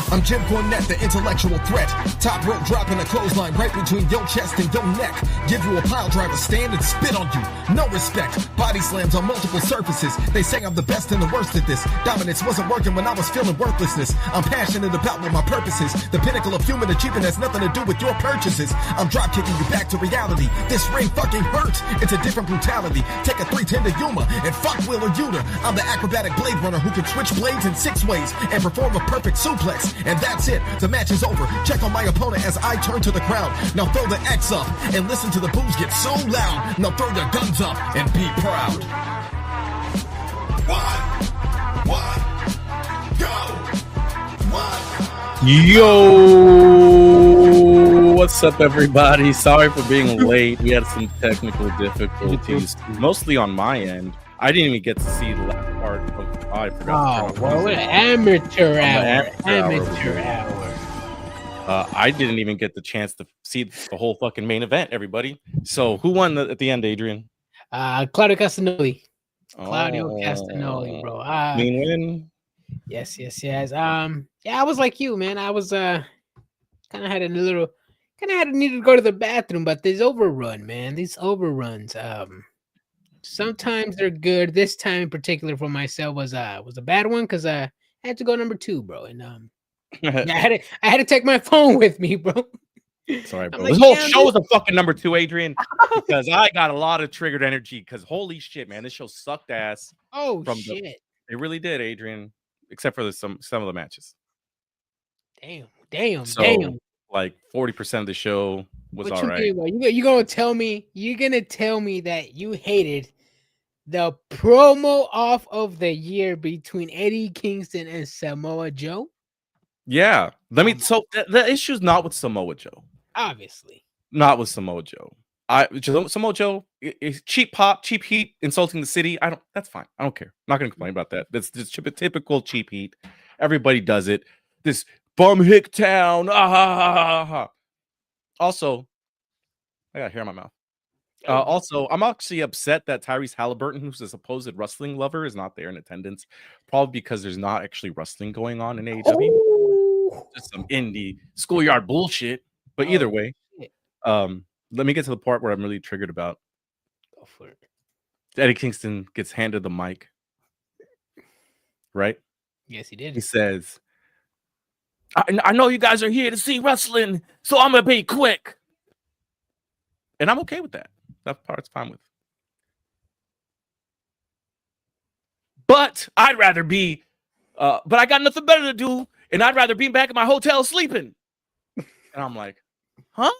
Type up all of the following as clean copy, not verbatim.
I'm Jim Cornette, the intellectual threat. Top rope dropping a clothesline right between your chest and your neck. Give you a pile driver, stand and spit on you. No respect. Body slams on multiple surfaces. They say I'm the best and the worst at this. Dominance wasn't working when I was feeling worthlessness. I'm passionate about what my purpose is. The pinnacle of human achievement has nothing to do with your purchases. I'm drop kicking you back to reality. This ring fucking hurts. It's a different brutality. Take a 310 to Yuma and fuck Wheeler Yuta. I'm the acrobatic blade runner who can switch blades in 6 ways and perform a perfect suplex. And that's it. The match is over. Check on my opponent as I turn to the crowd. Now throw the X up and listen to the boos get so loud. Now throw your guns up and be proud. One, go. Yo, what's up, everybody? Sorry for being late. We had some technical difficulties, mostly on my end. I didn't even get to see the last part of. I forgot. Oh, well, amateur hour. Amateur hour. I didn't even get the chance to see the whole fucking main event, everybody. So, who won at the end, Adrian? Claudio Castagnoli. Castagnoli, bro. Clean win. Yes. Yeah, I was like you, man. I was kind of had to need to go to the bathroom, but these overruns, sometimes they're good. This time in particular for myself was a bad one because I had to go number 2, bro. And I had to take my phone with me, bro. Sorry, bro. This whole show was a fucking number 2, Adrian, because I got a lot of triggered energy. Because holy shit, man, this show sucked ass. Oh shit, it really did, Adrian. Except for some of the matches. Damn. Like 40% of the show was all right. You're gonna tell me that you hated the promo off of the year between Eddie Kingston and Samoa Joe? Yeah. So the issue's not with Samoa Joe. Obviously. Not with Samoa Joe. Samoa Joe is cheap pop, cheap heat, insulting the city. That's fine. I don't care. I'm not gonna complain about that. That's just typical cheap heat. Everybody does it. This bum hick town. Also, I got hair in my mouth. Also, I'm actually upset that Tyrese Halliburton, who's a supposed wrestling lover, is not there in attendance. Probably because there's not actually wrestling going on in AEW. Just some indie schoolyard bullshit. But either way, let me get to the part where I'm really triggered about. Go for it. Eddie Kingston gets handed the mic. Right? Yes, he did. He says, I know you guys are here to see wrestling, so I'm going to be quick. And I'm okay with that. That part's fine with. But I'd rather be, but I got nothing better to do, and I'd rather be back at my hotel sleeping. And I'm like, huh?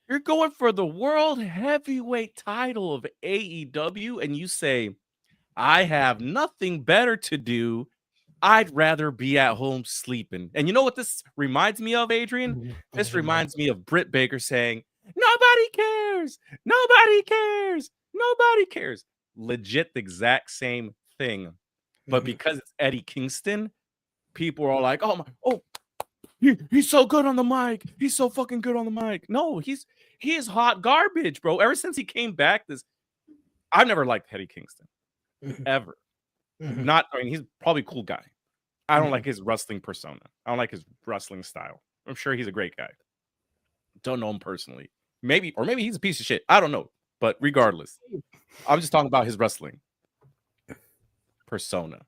You're going for the world heavyweight title of AEW, and you say, I have nothing better to do. I'd rather be at home sleeping. And you know what this reminds me of, Adrian? This reminds me of Britt Baker saying, nobody cares. Nobody cares. Nobody cares. Legit the exact same thing. But because it's Eddie Kingston, people are all like, he's so good on the mic. He's so fucking good on the mic. No, he is hot garbage, bro. Ever since he came back, I've never liked Eddie Kingston. Ever. He's probably a cool guy. I don't like his wrestling persona. I don't like his wrestling style. I'm sure he's a great guy. Don't know him personally. Maybe he's a piece of shit. I don't know. But regardless, I'm just talking about his wrestling persona.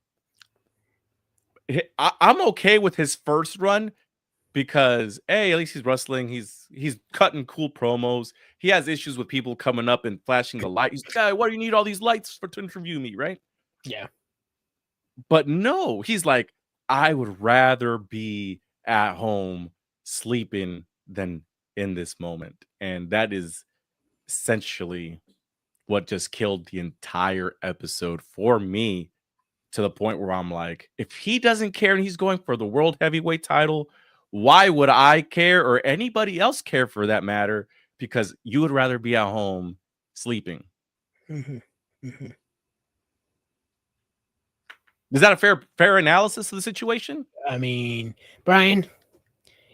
I'm okay with his first run because at least he's wrestling. He's cutting cool promos. He has issues with people coming up and flashing the light. He's like, why do you need all these lights to interview me, right? Yeah. But no, he's like, I would rather be at home sleeping than in this moment. And that is essentially what just killed the entire episode for me, to the point where I'm like, if he doesn't care and he's going for the world heavyweight title, why would I care, or anybody else care for that matter? Because you would rather be at home sleeping. Is that a fair analysis of the situation? I mean, Brian,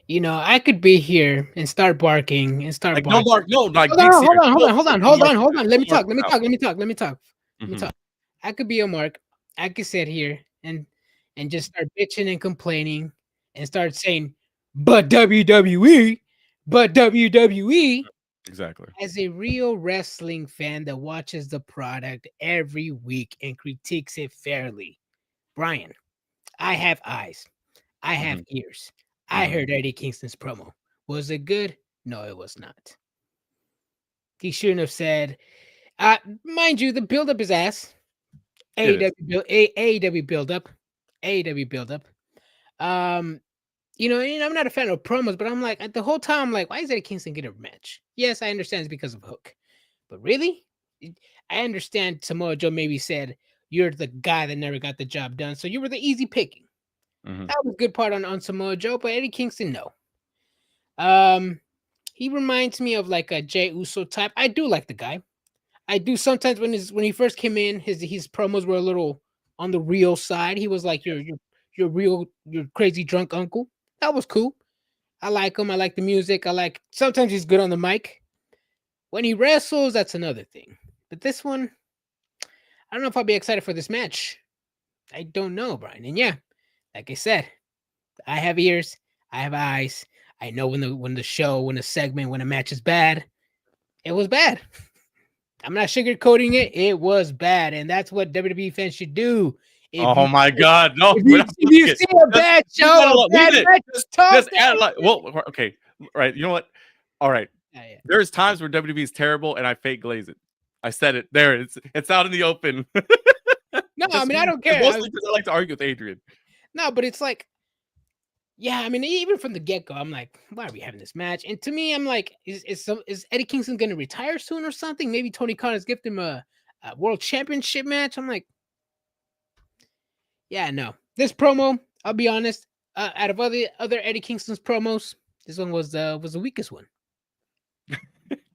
I could be here and start barking and start barking. Hold on. Let me talk. I could be a Mark. I could sit here and and just start bitching and complaining and start saying, but WWE, but WWE. Exactly. As a real wrestling fan that watches the product every week and critiques it fairly, Brian, I have eyes. I have ears. I heard Eddie Kingston's promo. Was it good? No, it was not. He shouldn't have said, mind you, the build-up is ass. AEW build-up. AEW build-up. And I'm not a fan of promos, but I'm like, the whole time, I'm like, why is Eddie Kingston getting a match? Yes, I understand it's because of Hook. But really? I understand Samoa Joe maybe said, you're the guy that never got the job done, so you were the easy picking. That was a good part on Samoa Joe, but Eddie Kingston, no. He reminds me of like a Jey Uso type. I do like the guy. I do sometimes when he first came in, his promos were a little on the real side. He was like your crazy drunk uncle. That was cool. I like him. I like the music. Sometimes he's good on the mic. When he wrestles, that's another thing. But this one, I don't know if I'll be excited for this match. I don't know, Brian. And yeah, like I said, I have ears. I have eyes. I know when the segment, when a match is bad, it was bad. I'm not sugarcoating it. It was bad. And that's what WWE fans should do. Oh my God. No, if you see a bad show, a bad match, just add okay. Right. You know what? All right. Yeah. There's times where WWE is terrible and I fake glaze it. I said it. There. It's out in the open. No, I mean, I don't care. Mostly because I like to argue with Adrian. No, but it's like, yeah, I mean, even from the get-go, I'm like, why are we having this match? And to me, I'm like, is Eddie Kingston going to retire soon or something? Maybe Tony Khan has gifted him a world championship match. I'm like, yeah, no. This promo, I'll be honest, out of other Eddie Kingston's promos, this one was the weakest one.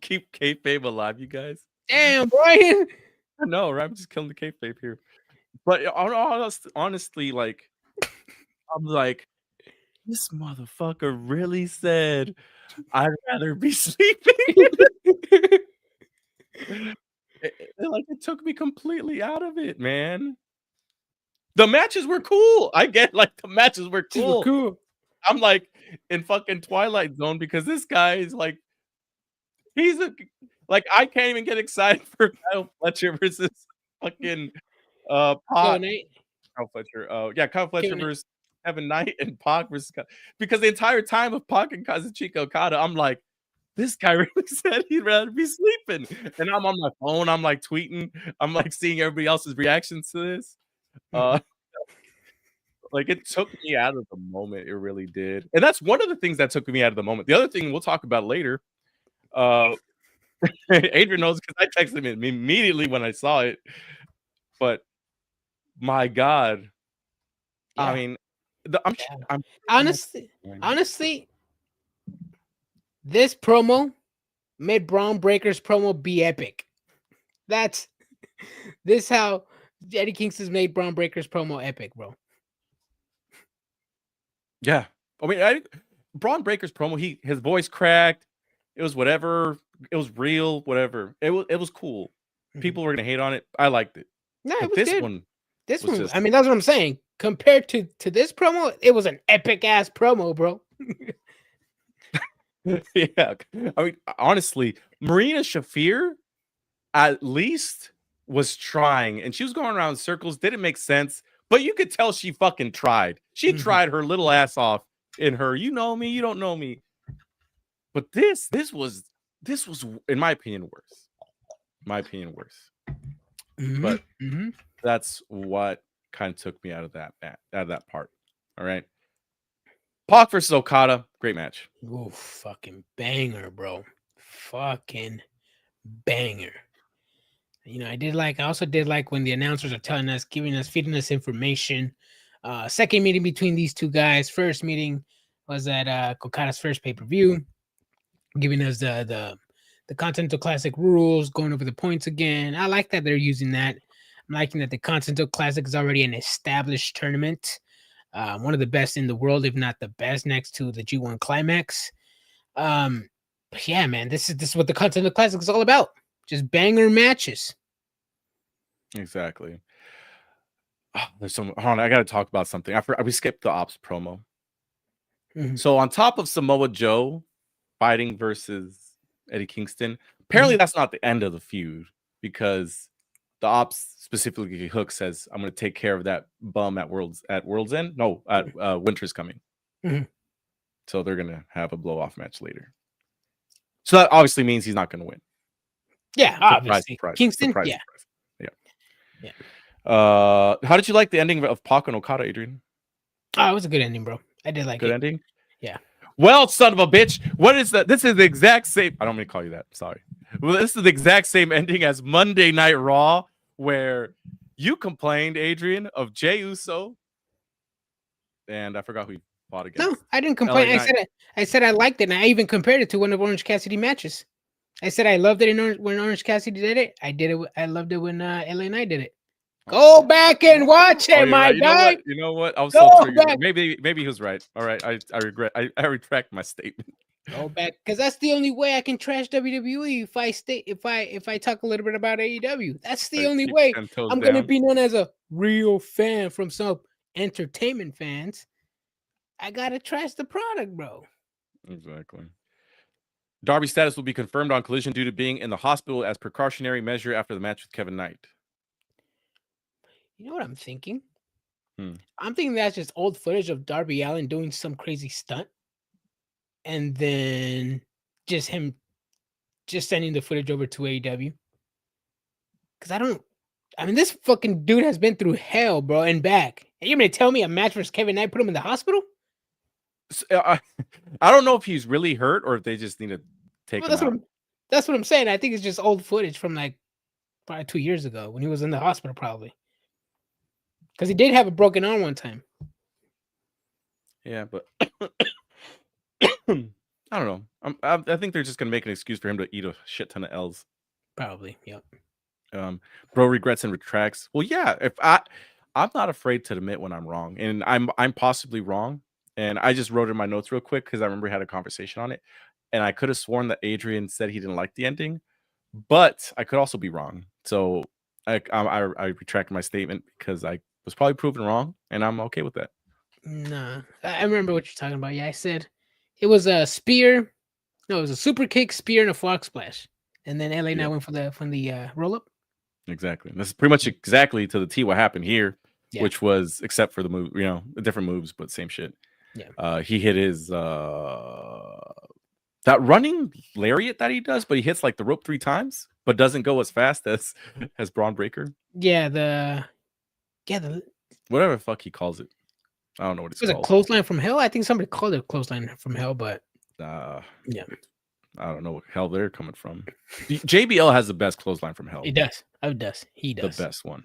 Keep kayfabe alive, you guys. Damn, Brian. I know, right? I'm just killing the kayfabe here. But honestly, like, I'm like, this motherfucker really said, I'd rather be sleeping. It took me completely out of it, man. The matches were cool. I get like the matches were cool. I'm like in fucking Twilight Zone because this guy is like, I can't even get excited for Kyle Fletcher versus fucking Pac. Kyle Fletcher. Kyle Fletcher versus Kevin Knight and Pac versus because the entire time of Pac and Kazuchika Okada, I'm like, this guy really said he'd rather be sleeping. And I'm on my phone, I'm like tweeting, I'm like seeing everybody else's reactions to this. Like it took me out of the moment. It really did. And that's one of the things that took me out of the moment. The other thing we'll talk about later. Adrian knows because I texted him immediately when I saw it. But my God. Yeah. I mean, I'm honestly, this promo made Braun Breaker's promo be epic. This how Eddie Kingston's made Braun Breaker's promo epic, bro. Yeah. I mean, Braun Breaker's promo, his voice cracked. It was whatever. It was real, whatever. It was cool. People were gonna hate on it. I liked it. No, it was this good. one. This one, I mean, that's what I'm saying. Compared to this promo, it was an epic ass promo, bro. Yeah. I mean, honestly, Marina Shafir at least was trying, and she was going around in circles. Didn't make sense, but you could tell she fucking tried. She tried her little ass off in her. You know me, you don't know me. But this was, in my opinion, worse. But that's what kind of took me out of that part. All right. Pac versus Okada, great match. Oh, fucking banger, bro. Fucking banger. I also did like when the announcers are telling us, feeding us information. Second meeting between these two guys. First meeting was at Okada's first pay-per-view, giving us the Continental Classic rules, going over the points again. I like that they're using that. I'm liking that the Continental Classic is already an established tournament. One of the best in the world, if not the best, next to the G1 Climax. But yeah, man, this is what the Continental Classic is all about. Just banger matches. Exactly. there's some. Hold on, I got to talk about something. We skipped the Ops promo. Mhm. So on top of Samoa Joe fighting versus Eddie Kingston, apparently that's not the end of the feud because the Ops, specifically Hook, says, "I'm going to take care of that bum at World's End. No, at Winter's Coming." Mhm. So they're going to have a blow off match later. So that obviously means he's not going to win. Yeah, Surprise, obviously. surprise, Kingston, surprise, yeah. surprise. Yeah. How did you like the ending of Pac and Okada, Adrian? Oh, it was a good ending, bro. I did like Good it. ending? Yeah. Well, son of a bitch, what is that? This is the exact same. I don't mean to call you that. Sorry. Well, this is the exact same ending as Monday Night Raw, where you complained, Adrian, of Jey Uso, and I forgot who he fought against. No, I didn't complain. I said I liked it, and I even compared it to one of Orange Cassidy matches. I said I loved it when Orange Cassidy did it. I loved it when LA Knight did it. Go back and watch it, my right. guy. You know what? I was Go so triggered. back. Maybe he was right. All right. I regret. I retract my statement. Go back, because that's the only way I can trash WWE. If I talk a little bit about AEW, that's the only Keep way 10 toes I'm gonna down. be known as a real fan from some entertainment fans. I gotta trash the product, bro. Exactly. Darby's status will be confirmed on Collision due to being in the hospital as precautionary measure after the match with Kevin Knight. You know what I'm thinking? Hmm. I'm thinking that's just old footage of Darby Allin doing some crazy stunt, and then just him just sending the footage over to AEW. Because this fucking dude has been through hell, bro, and back. And you're gonna tell me a match versus Kevin Knight put him in the hospital? I don't know if he's really hurt or if they just need to take him out. That's what I'm saying. I think it's just old footage from like probably 2 years ago when he was in the hospital, probably. Because he did have a broken arm one time. Yeah, but I don't know. I think they're just gonna make an excuse for him to eat a shit ton of L's. Probably, yep. Bro regrets and retracts. Well, yeah. If I'm not afraid to admit when I'm wrong, and I'm possibly wrong. And I just wrote in my notes real quick because I remember we had a conversation on it, and I could have sworn that Adrian said he didn't like the ending, but I could also be wrong. So I retract my statement because I was probably proven wrong, and I'm okay with that. Nah, I remember what you're talking about. Yeah, I said it was a spear. No, it was a super kick, spear, and a frog splash. And then LA Knight went for the roll up. Exactly. This is pretty much exactly to the T what happened here, Yeah. which was except for the move, different moves, but same shit. Yeah. He hit his that running lariat that he does, but he hits like the rope 3 times, but doesn't go as fast as Braun Breaker. Yeah, the whatever the fuck he calls it. I don't know what it's called. Was it clothesline from hell? I think somebody called it clothesline from hell, but yeah. I don't know what hell they're coming from. JBL has the best clothesline from hell. He does. He does. The best one.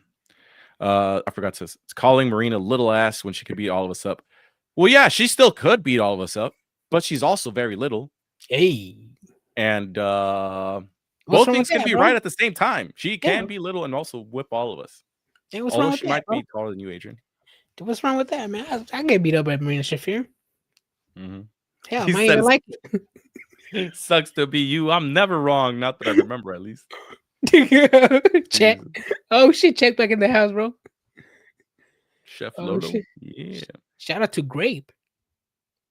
I forgot to. It's calling Marina little ass when she could beat all of us up. Well, yeah, she still could beat all of us up, but she's also very little. Hey. And both things can be right at the same time. She can be little and also whip all of us. Hey, what's wrong with she might be taller than you, Adrian. What's wrong with that, man? I get beat up at Marina Shafir. Mm-hmm. Hell, I ain't like it. Sucks to be you. I'm never wrong. Not that I remember, at least. Check. Oh shit! Check back in the house, bro. Chef Lodo. Shit. Yeah. Shout out to Grape.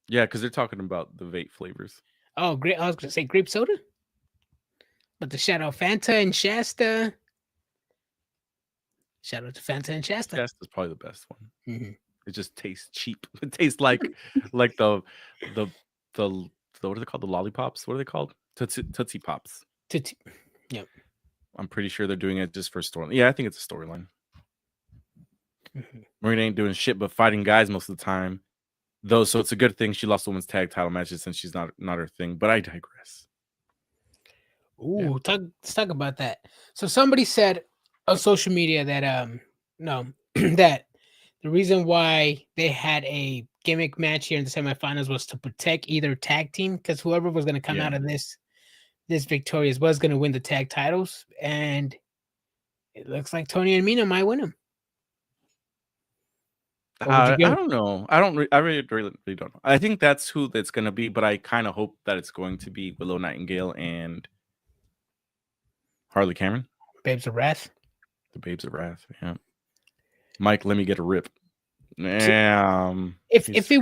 Yeah, because they're talking about the vape flavors. Oh, great! I was gonna say grape soda, but the shout out Fanta and Shasta. Shout out to Fanta and Shasta. Shasta's probably the best one. Mm-hmm. It just tastes cheap. It tastes like the what are they called? The lollipops? What are they called? Tootsie Pops. Yep. I'm pretty sure they're doing it just for storyline. Yeah, I think it's a storyline. Mm-hmm. Marina ain't doing shit but fighting guys most of the time. Though, so it's a good thing she lost the women's tag title matches since she's not her thing. But I digress. Ooh, let's talk about that. So somebody said on social media that that the reason why they had a gimmick match here in the semifinals was to protect either tag team, because whoever was going to come out of this victorious was going to win the tag titles, and it looks like Tony and Mina might win them. I don't know. I really don't know. I think that's who it's going to be, but I kind of hope that it's going to be Willow Nightingale and Harley Cameron. Babes of Wrath. The Babes of Wrath, yeah. Mike, let me get a rip. Damn. If it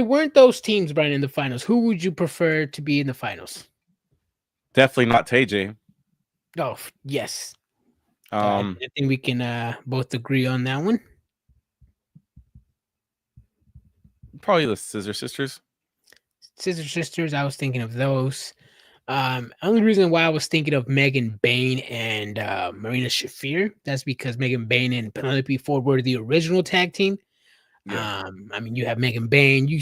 weren't those teams, Brian, in the finals, who would you prefer to be in the finals? Definitely not TJ. Oh, yes. I I think we can both agree on that one. Probably the Scissor Sisters. Scissor Sisters, I was thinking of those. Only reason why I was thinking of Megan Bain and Marina Shafir, that's because Megan Bain and Penelope Ford were the original tag team. Yeah. I mean, you have Megan Bain,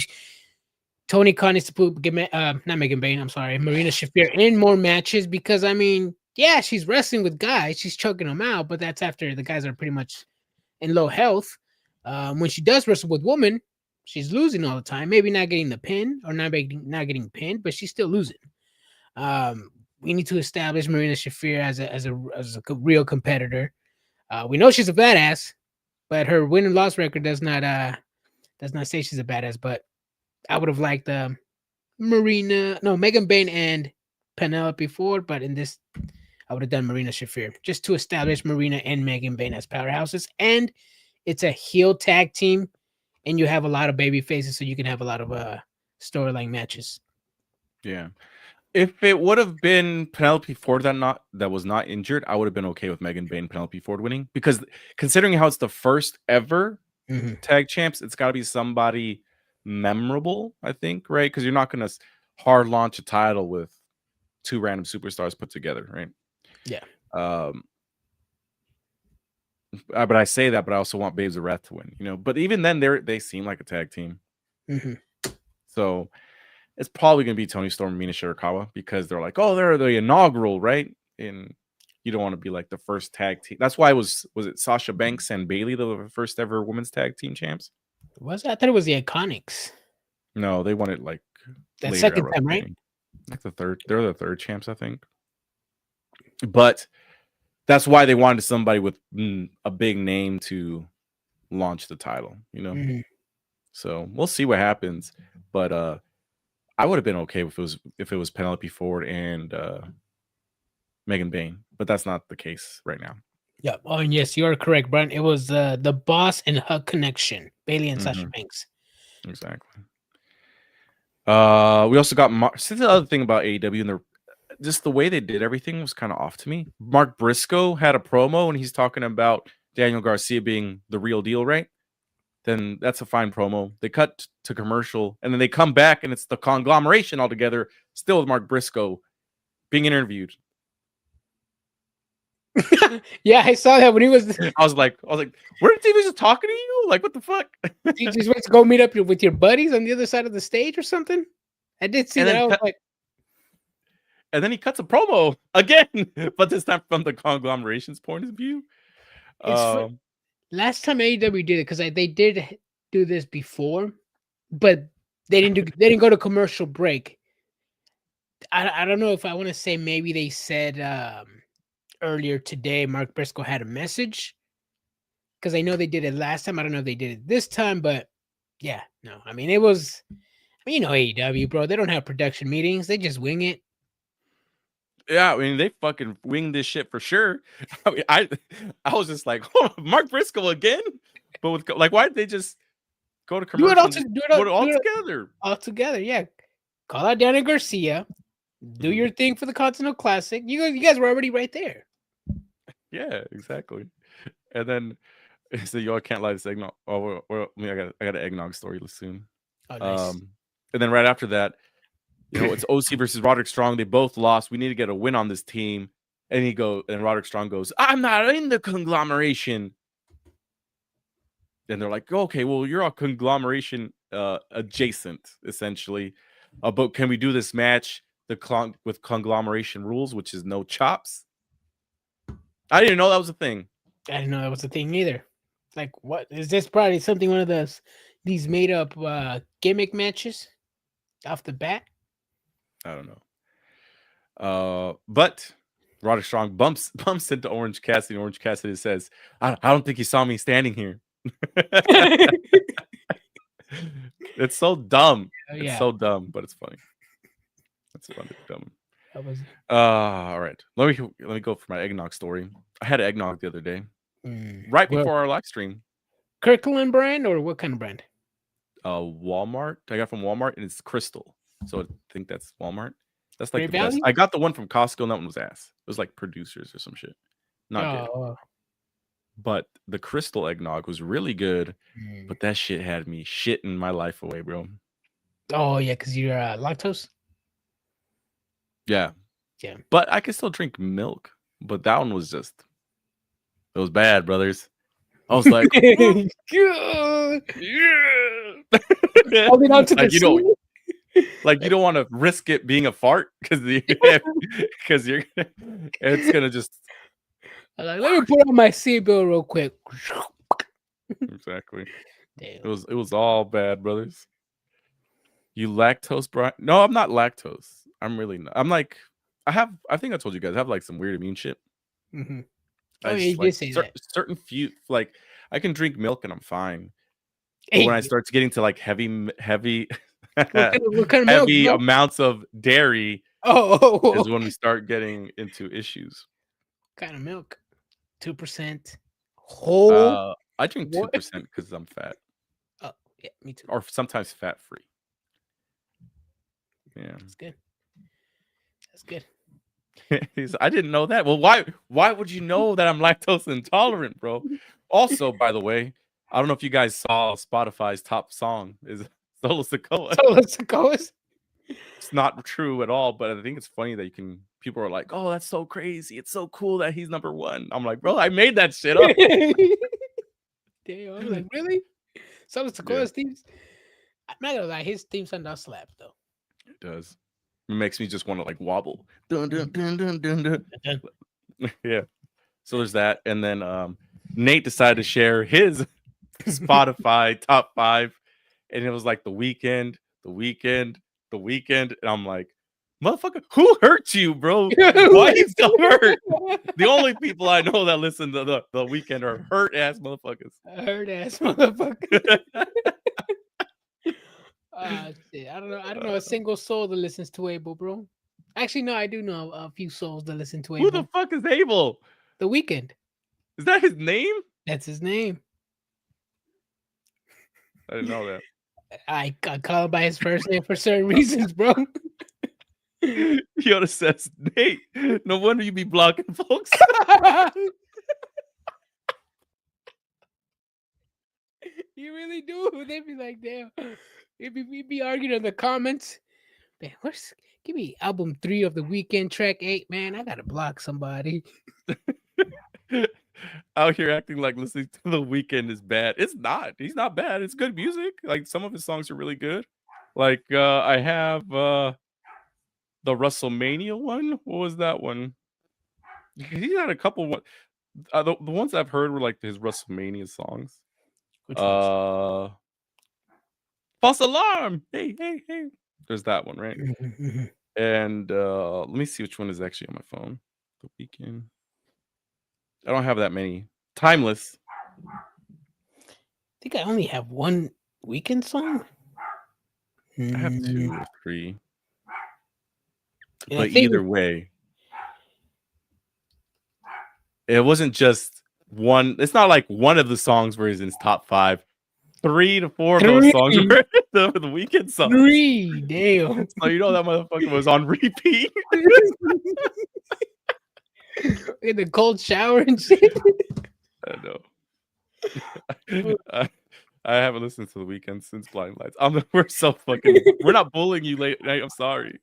Tony Khan needs to not Megan Bain, I'm sorry, Marina Shafir in more matches because I mean, yeah, she's wrestling with guys, she's choking them out, but that's after the guys are pretty much in low health. When she does wrestle with women, she's losing all the time. Maybe not getting the pin or not getting pinned, but she's still losing. We need to establish Marina Shafir as a real competitor. We know she's a badass, but her win and loss record does not say she's a badass. But I would have liked Megan Bain and Penelope Ford, but in this, I would have done Marina Shafir just to establish Marina and Megan Bain as powerhouses. And it's a heel tag team, and you have a lot of baby faces, so you can have a lot of storyline matches. Yeah. If it would have been Penelope Ford that was not injured, I would have been okay with Megan Bain and Penelope Ford winning because considering how it's the first ever tag champs, it's got to be somebody memorable, I think, right? Because you're not going to hard launch a title with two random superstars put together, right? Yeah. But I say that, but I also want Babes of Wrath to win, you know. But even then, they seem like a tag team. So it's probably going to be Tony Storm and Mina Shirakawa because they're like, oh, they're the inaugural, right? And you don't want to be like the first tag team. That's why was it Sasha Banks and Bailey the first ever women's tag team champs? Was it? I thought it was the Iconics. No, they won it like that second time, right? Like the third. They're the third champs, I think. But that's why they wanted somebody with a big name to launch the title, you know. So we'll see what happens. But I would have been okay if it was Penelope Ford and Megan Bain, but that's not the case right now. Yeah. Oh, and yes, you are correct, Brian. It was the Boss and Hug connection, Bailey and Sasha Banks. Exactly. We also got see the other thing about AEW and just the way they did everything was kind of off to me. Mark Briscoe had a promo and he's talking about Daniel Garcia being the real deal, right? Then that's a fine promo. They cut to commercial and then they come back and it's the conglomeration altogether, still with Mark Briscoe being interviewed. Yeah, I saw that when he was. I was like, weren't they just talking to you? Like, what the fuck? You just went to go meet up with your buddies on the other side of the stage or something? I did see that. I was like, and then he cuts a promo again, but this time from the conglomeration's point of view. Last time AEW did it because they did do this before, but they didn't go to commercial break. I don't know if I want to say maybe they said earlier today Mark Briscoe had a message because I know they did it last time. I don't know if they did it this time, but yeah, no. I mean, it was. You know AEW, bro. They don't have production meetings. They just wing it. Yeah, I mean, they fucking wing this shit for sure. I mean, I was just like, oh, Mark Briscoe again? But with like, why did they just go to commercial? Do it all together. All together, yeah. Call out Daniel Garcia. Do your thing for the Continental Classic. You guys were already right there. Yeah, exactly. And then so y'all can't lie this eggnog. Oh, well, I mean, I got an eggnog story soon. Oh, nice. And then right after that, you know, it's OC versus Roderick Strong. They both lost. We need to get a win on this team. And Roderick Strong goes, I'm not in the conglomeration. And they're like, okay, well, you're a conglomeration adjacent, essentially. But can we do this match with conglomeration rules, which is no chops? I didn't know that was a thing. I didn't know that was a thing either. Like, what is this? Probably something one of these made up gimmick matches off the bat. I don't know. But Roderick Strong bumps into Orange Cassidy. And Orange Cassidy says, I don't think he saw me standing here. It's so dumb. It's so dumb, but it's funny. It's funny, dumb. All right. Let me go for my eggnog story. I had eggnog the other day, right before our live stream. Kirkland brand or what kind of brand? Walmart. I got from Walmart, and it's Crystal. So I think that's Walmart. That's like Great the best. value? I got the one from Costco, and that one was ass. It was like producers or some shit. Not good. Oh, But the Crystal eggnog was really good. mm. But that shit had me shitting my life away, bro. Oh yeah, because you're lactose. Yeah. Yeah. But I could still drink milk. But that one was just, it was bad, brothers. I was like, Holding yeah. on to Like, the you don't, ceiling. like you don't want to risk it being a fart because you're it's gonna just I'm like, let me put on my seatbelt real quick. exactly. Damn. It was all bad, brothers. You lactose, Brian? No, I'm not lactose. I'm really not. I'm like, I think I told you guys I have like some weird immune shit. Mm-hmm. I Oh, yeah, just, you like, did say that. certain few, like I can drink milk and I'm fine. But Hey, when I start getting to like heavy what kind of milk, heavy bro? amounts of dairy Oh, is when we start getting into issues. kind of milk? 2%. Whole. I drink What? 2% because I'm fat, Oh, yeah, me too. or sometimes fat free. Yeah, That's good. That's good. I didn't know that. Well, why would you know that I'm lactose intolerant, bro? Also, by the way, I don't know if you guys saw Spotify's top song is Solo Sokoa. So let's go. It's not true at all, but I think it's funny that people are like, oh, that's so crazy. It's so cool that he's number one. I'm like, bro, I made that shit up. Damn, I'm like, really? So let's go. Themes. I'm not gonna lie, his theme song does slap though. It does. It makes me just want to like wobble. Dun, dun, dun, dun, dun, dun. Yeah. So there's that. And then Nate decided to share his Spotify top 5. And it was like the weekend. And I'm like, motherfucker, who hurt you, bro? Why are you so hurt? The only people I know that listen to the weekend are hurt ass motherfuckers. Hurt ass motherfucker. Shit. I don't know a single soul that listens to Abel, bro. Actually, no, I do know a few souls that listen to Abel. Who the fuck is Abel? The Weeknd. Is that his name? That's his name. I didn't know that. I call him by his first name for certain reasons, bro. Yoda says, Nate, no wonder you be blocking folks. You really do. They'd be like, damn. We'd be arguing in the comments. Man, give me album 3 of The Weeknd, track 8, man. I gotta block somebody. Out here acting like listening to The Weeknd is bad. It's not. He's not bad. It's good music. Like some of his songs are really good. Like I have the WrestleMania one. What was that one? He had a couple one. The ones I've heard were like his WrestleMania songs. Which ones? False alarm. Hey. There's that one, right? And let me see which one is actually on my phone. The Weeknd. I don't have that many. Timeless. I think I only have one Weeknd song. I have 2 or 3. And But either way, it wasn't just one. It's not like one of the songs were in his top 5. 3 to 4 of those songs were the Weeknd songs. 3, damn. So you know that motherfucker was on repeat. In the cold shower and shit. I know. I haven't listened to The Weeknd since Blind Lights. We're so fucking. We're not bullying you late night. I'm sorry.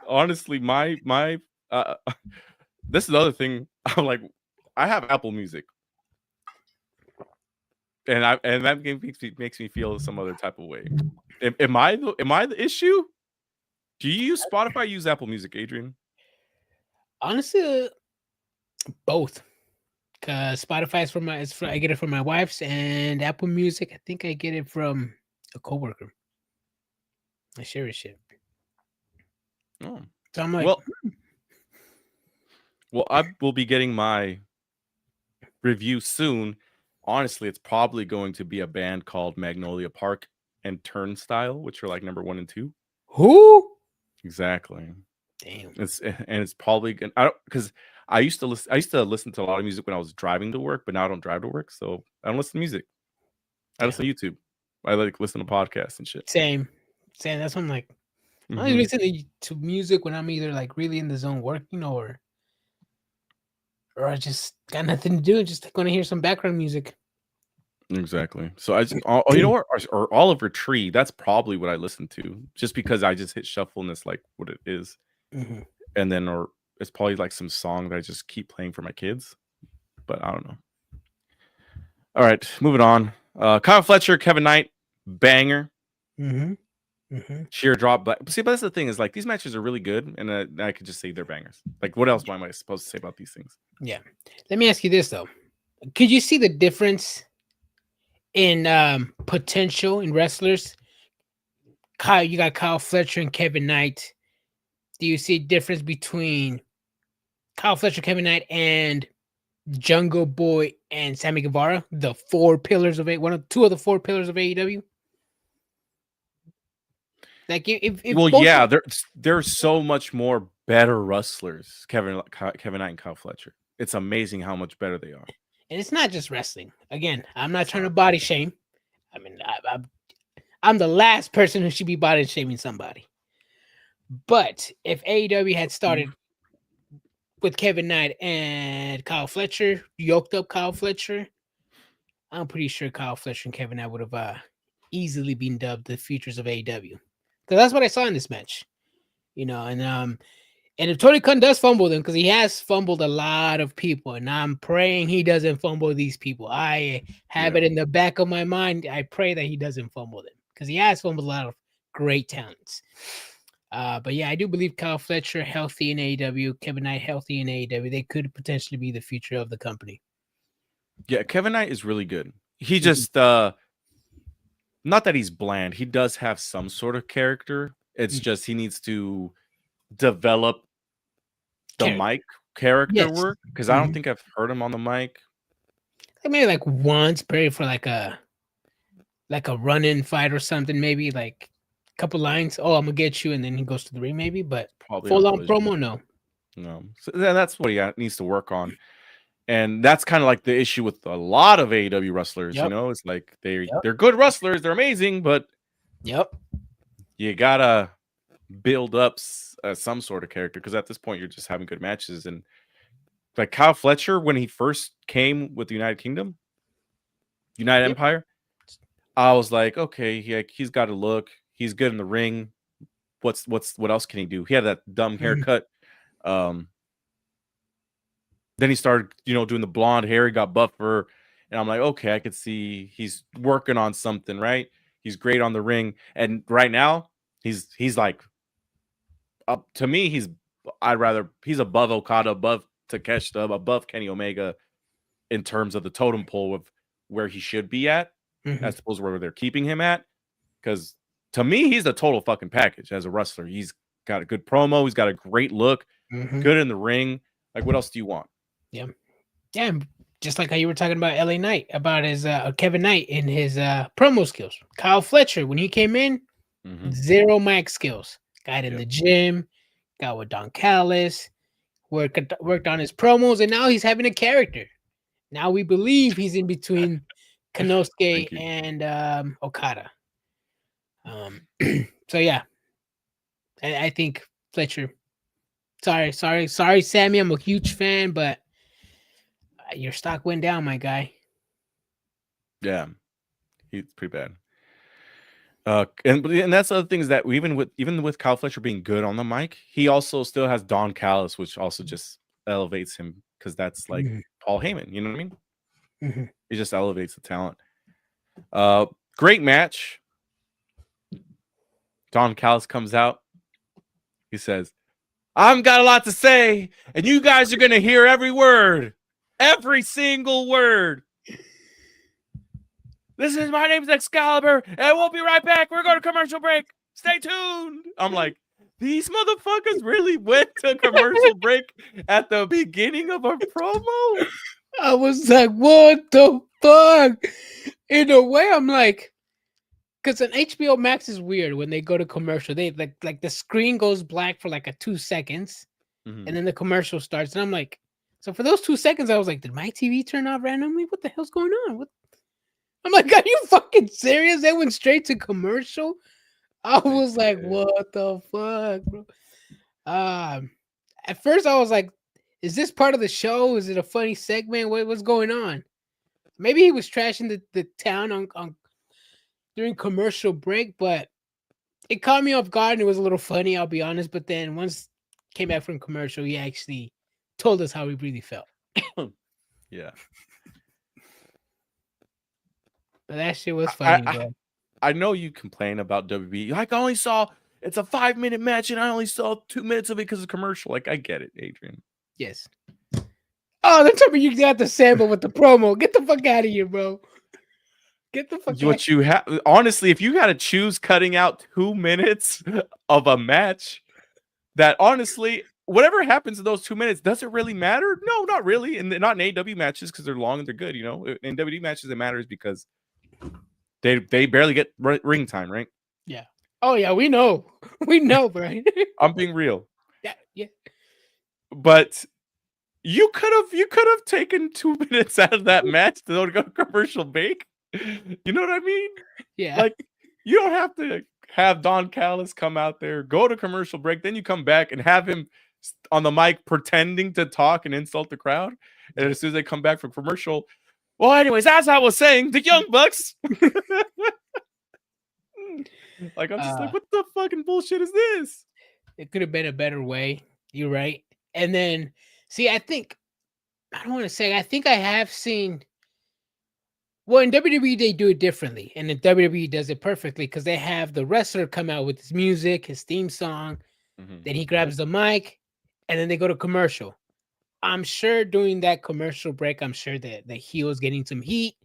Honestly, my this is the other thing. I'm like, I have Apple Music, and that game makes me feel some other type of way. Am I the issue? Do you use Spotify? Or use Apple Music, Adrian? Honestly, both. Cause Spotify is I get it from my wife's, and Apple Music, I think I get it from a coworker. I share his shit. Oh, so I'm like, well, I will be getting my review soon. Honestly, it's probably going to be a band called Magnolia Park and Turnstile, which are like number 1 and 2. Who? Exactly. Damn. It's probably because I used to listen to a lot of music when I was driving to work, but now I don't drive to work, so I don't listen to music. I listen to YouTube. I like listen to podcasts and shit. Same. That's what I'm like. I only listen to music when I'm either like really in the zone working or I just got nothing to do and just going to hear some background music. Exactly. So I just, you know what? Or Oliver Tree. That's probably what I listen to, just because I just hit shuffle and it's like what it is, and then or it's probably like some song that I just keep playing for my kids, but I don't know. All right, moving on. Kyle Fletcher, Kevin Knight, banger. Sheer drop, but see, but that's the thing is like these matches are really good, and I could just say they're bangers. Like, what else am I supposed to say about these things? Yeah. Let me ask you this though: could you see the difference in potential in wrestlers? Kyle, you got Kyle Fletcher and Kevin Knight. Do you see a difference between Kyle Fletcher, Kevin Knight, and Jungle Boy and Sammy Guevara, the four pillars of two of the four pillars of AEW? Like if well, yeah, they're so much more better wrestlers, Kevin Knight and Kyle Fletcher. It's amazing how much better they are. And it's not just wrestling. Again, I'm not trying to body shame. I mean, I'm the last person who should be body shaming somebody. But if AEW had started with Kevin Knight and Kyle Fletcher, yoked up Kyle Fletcher, I'm pretty sure Kyle Fletcher and Kevin Knight would have easily been dubbed the futures of AEW. Because that's what I saw in this match. You know, and if Tony Khan does fumble them, because he has fumbled a lot of people, and I'm praying he doesn't fumble these people. I have it in the back of my mind. I pray that he doesn't fumble them, because he has fumbled a lot of great talents. But yeah, I do believe Kyle Fletcher healthy in AEW, Kevin Knight healthy in AEW. They could potentially be the future of the company. Yeah, Kevin Knight is really good. He just not that he's bland. He does have some sort of character. It's just he needs to develop the mic character work, because I don't think I've heard him on the mic. Maybe like once, probably for like a run-in fight or something. Maybe like a couple lines. Oh, I'm gonna get you, and then he goes to the ring. Maybe, but probably full-on promo, no. So that's what he needs to work on. And that's kind of like the issue with a lot of AEW wrestlers, you know, it's like they're good wrestlers, they're amazing, but you gotta build up some sort of character, because at this point you're just having good matches. And like Kyle Fletcher, when he first came with the United Empire, I was like, okay, he's got a look, he's good in the ring. What else can he do? He had that dumb haircut. Then he started, doing the blonde hair. He got buffer. And I'm like, okay, I could see he's working on something, right? He's great on the ring. And right now, he's like, up to me, he's above Okada, above Takeshita, above Kenny Omega in terms of the totem pole of where he should be at, as opposed to where they're keeping him at. Because to me, he's the total fucking package as a wrestler. He's got a good promo. He's got a great look, good in the ring. Like, what else do you want? Yeah, just like how you were talking about LA Knight, about his Kevin Knight in his promo skills. Kyle Fletcher, when he came in, zero mic skills. Got in the gym, got with Don Callis, worked on his promos, and now he's having a character. Now we believe he's in between Konosuke and Okada. So yeah, I think Fletcher. Sorry, Sammy. I'm a huge fan, but your stock went down, my guy. Yeah, he's pretty bad. And that's the other thing is that even with Kyle Fletcher being good on the mic, he also still has Don Callis, which also just elevates him, because that's like Paul Heyman. You know what I mean? He just elevates the talent. Great match. Don Callis comes out. He says, I've got a lot to say, and you guys are going to hear every word. Every single word. My name's Excalibur, and we'll be right back. We're going to commercial break. Stay tuned. I'm like, these motherfuckers really went to commercial break at the beginning of a promo? I was like, what the fuck? In a way, I'm like, because an HBO Max is weird when they go to commercial. They like the screen goes black for like 2 seconds, and then the commercial starts. And I'm like, so for those 2 seconds, I was like, did my TV turn off randomly? What the hell's going on? I'm like, are you fucking serious? They went straight to commercial. I was like, did. what the fuck, bro? At first I was like, is this part of the show? Is it a funny segment? What's going on? Maybe he was trashing the town on during commercial break, but it caught me off guard and it was a little funny, I'll be honest. But then once came back from commercial, he actually told us how he really felt. Yeah. But that shit was funny, bro. I know you complain about WB. Like, I only saw it's a 5-minute match and I only saw 2 minutes of it because of commercial. Like, I get it, Adrian. Yes. Oh, they're telling me you got the sample with the promo. Get the fuck out of here, bro. Get the fuck out. What you have, honestly, if you got to choose cutting out 2 minutes of a match, that honestly, whatever happens in those 2 minutes, does it really matter? No, not really. And not in AEW matches because they're long and they're good. You know, in WWE matches, it matters because they barely get ring time, right? Yeah. Oh yeah, we know. We know, Brian. I'm being real. Yeah, yeah. But you could have taken 2 minutes out of that match to go to commercial break. You know what I mean? Yeah. Like, you don't have to have Don Callis come out there, go to commercial break, then you come back and have him on the mic pretending to talk and insult the crowd. And as soon as they come back from commercial, well, anyways, as I was saying, the Young Bucks. Like, I'm just like, what the fucking bullshit is this? It could have been a better way. You're right. And then, see, I think I don't want to say. I think I have seen. Well, in WWE they do it differently, and in WWE does it perfectly because they have the wrestler come out with his music, his theme song, then he grabs the mic, and then they go to commercial. I'm sure during that commercial break, I'm sure that the heel is getting some heat.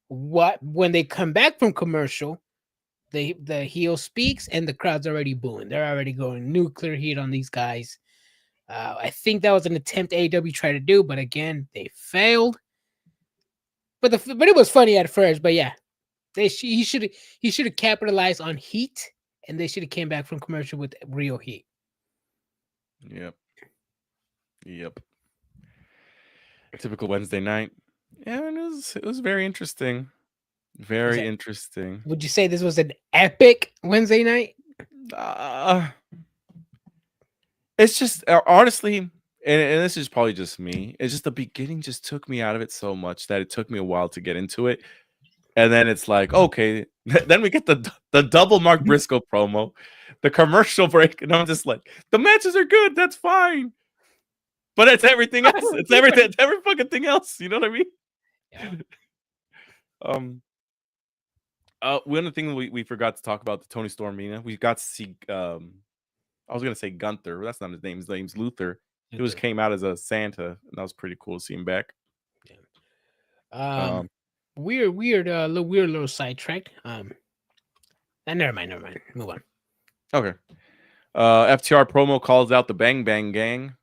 When they come back from commercial, the heel speaks and the crowd's already booing. They're already going nuclear heat on these guys. I think that was an attempt AEW tried to do, but again, they failed. But it was funny at first. But yeah, he should have capitalized on heat, and they should have came back from commercial with real heat. Yep. Typical Wednesday night. Yeah, and it was very interesting. Very interesting. Would you say this was an epic Wednesday night? It's just honestly, and this is probably just me. It's just the beginning just took me out of it so much that it took me a while to get into it. And then it's like, okay, then we get the double Mark Briscoe promo, the commercial break, and I'm just like, the matches are good, that's fine. But it's everything else. It's everything. It's every fucking thing else. You know what I mean? Yeah. One of the things we forgot to talk about the Tony Storm Mina. We got to see. I was gonna say Gunther. But that's not his name. His name's Luther. He came out as a Santa, and that was pretty cool to see him back. Weird little sidetrack. Never mind. Move on. Okay. FTR promo calls out the Bang Bang Gang.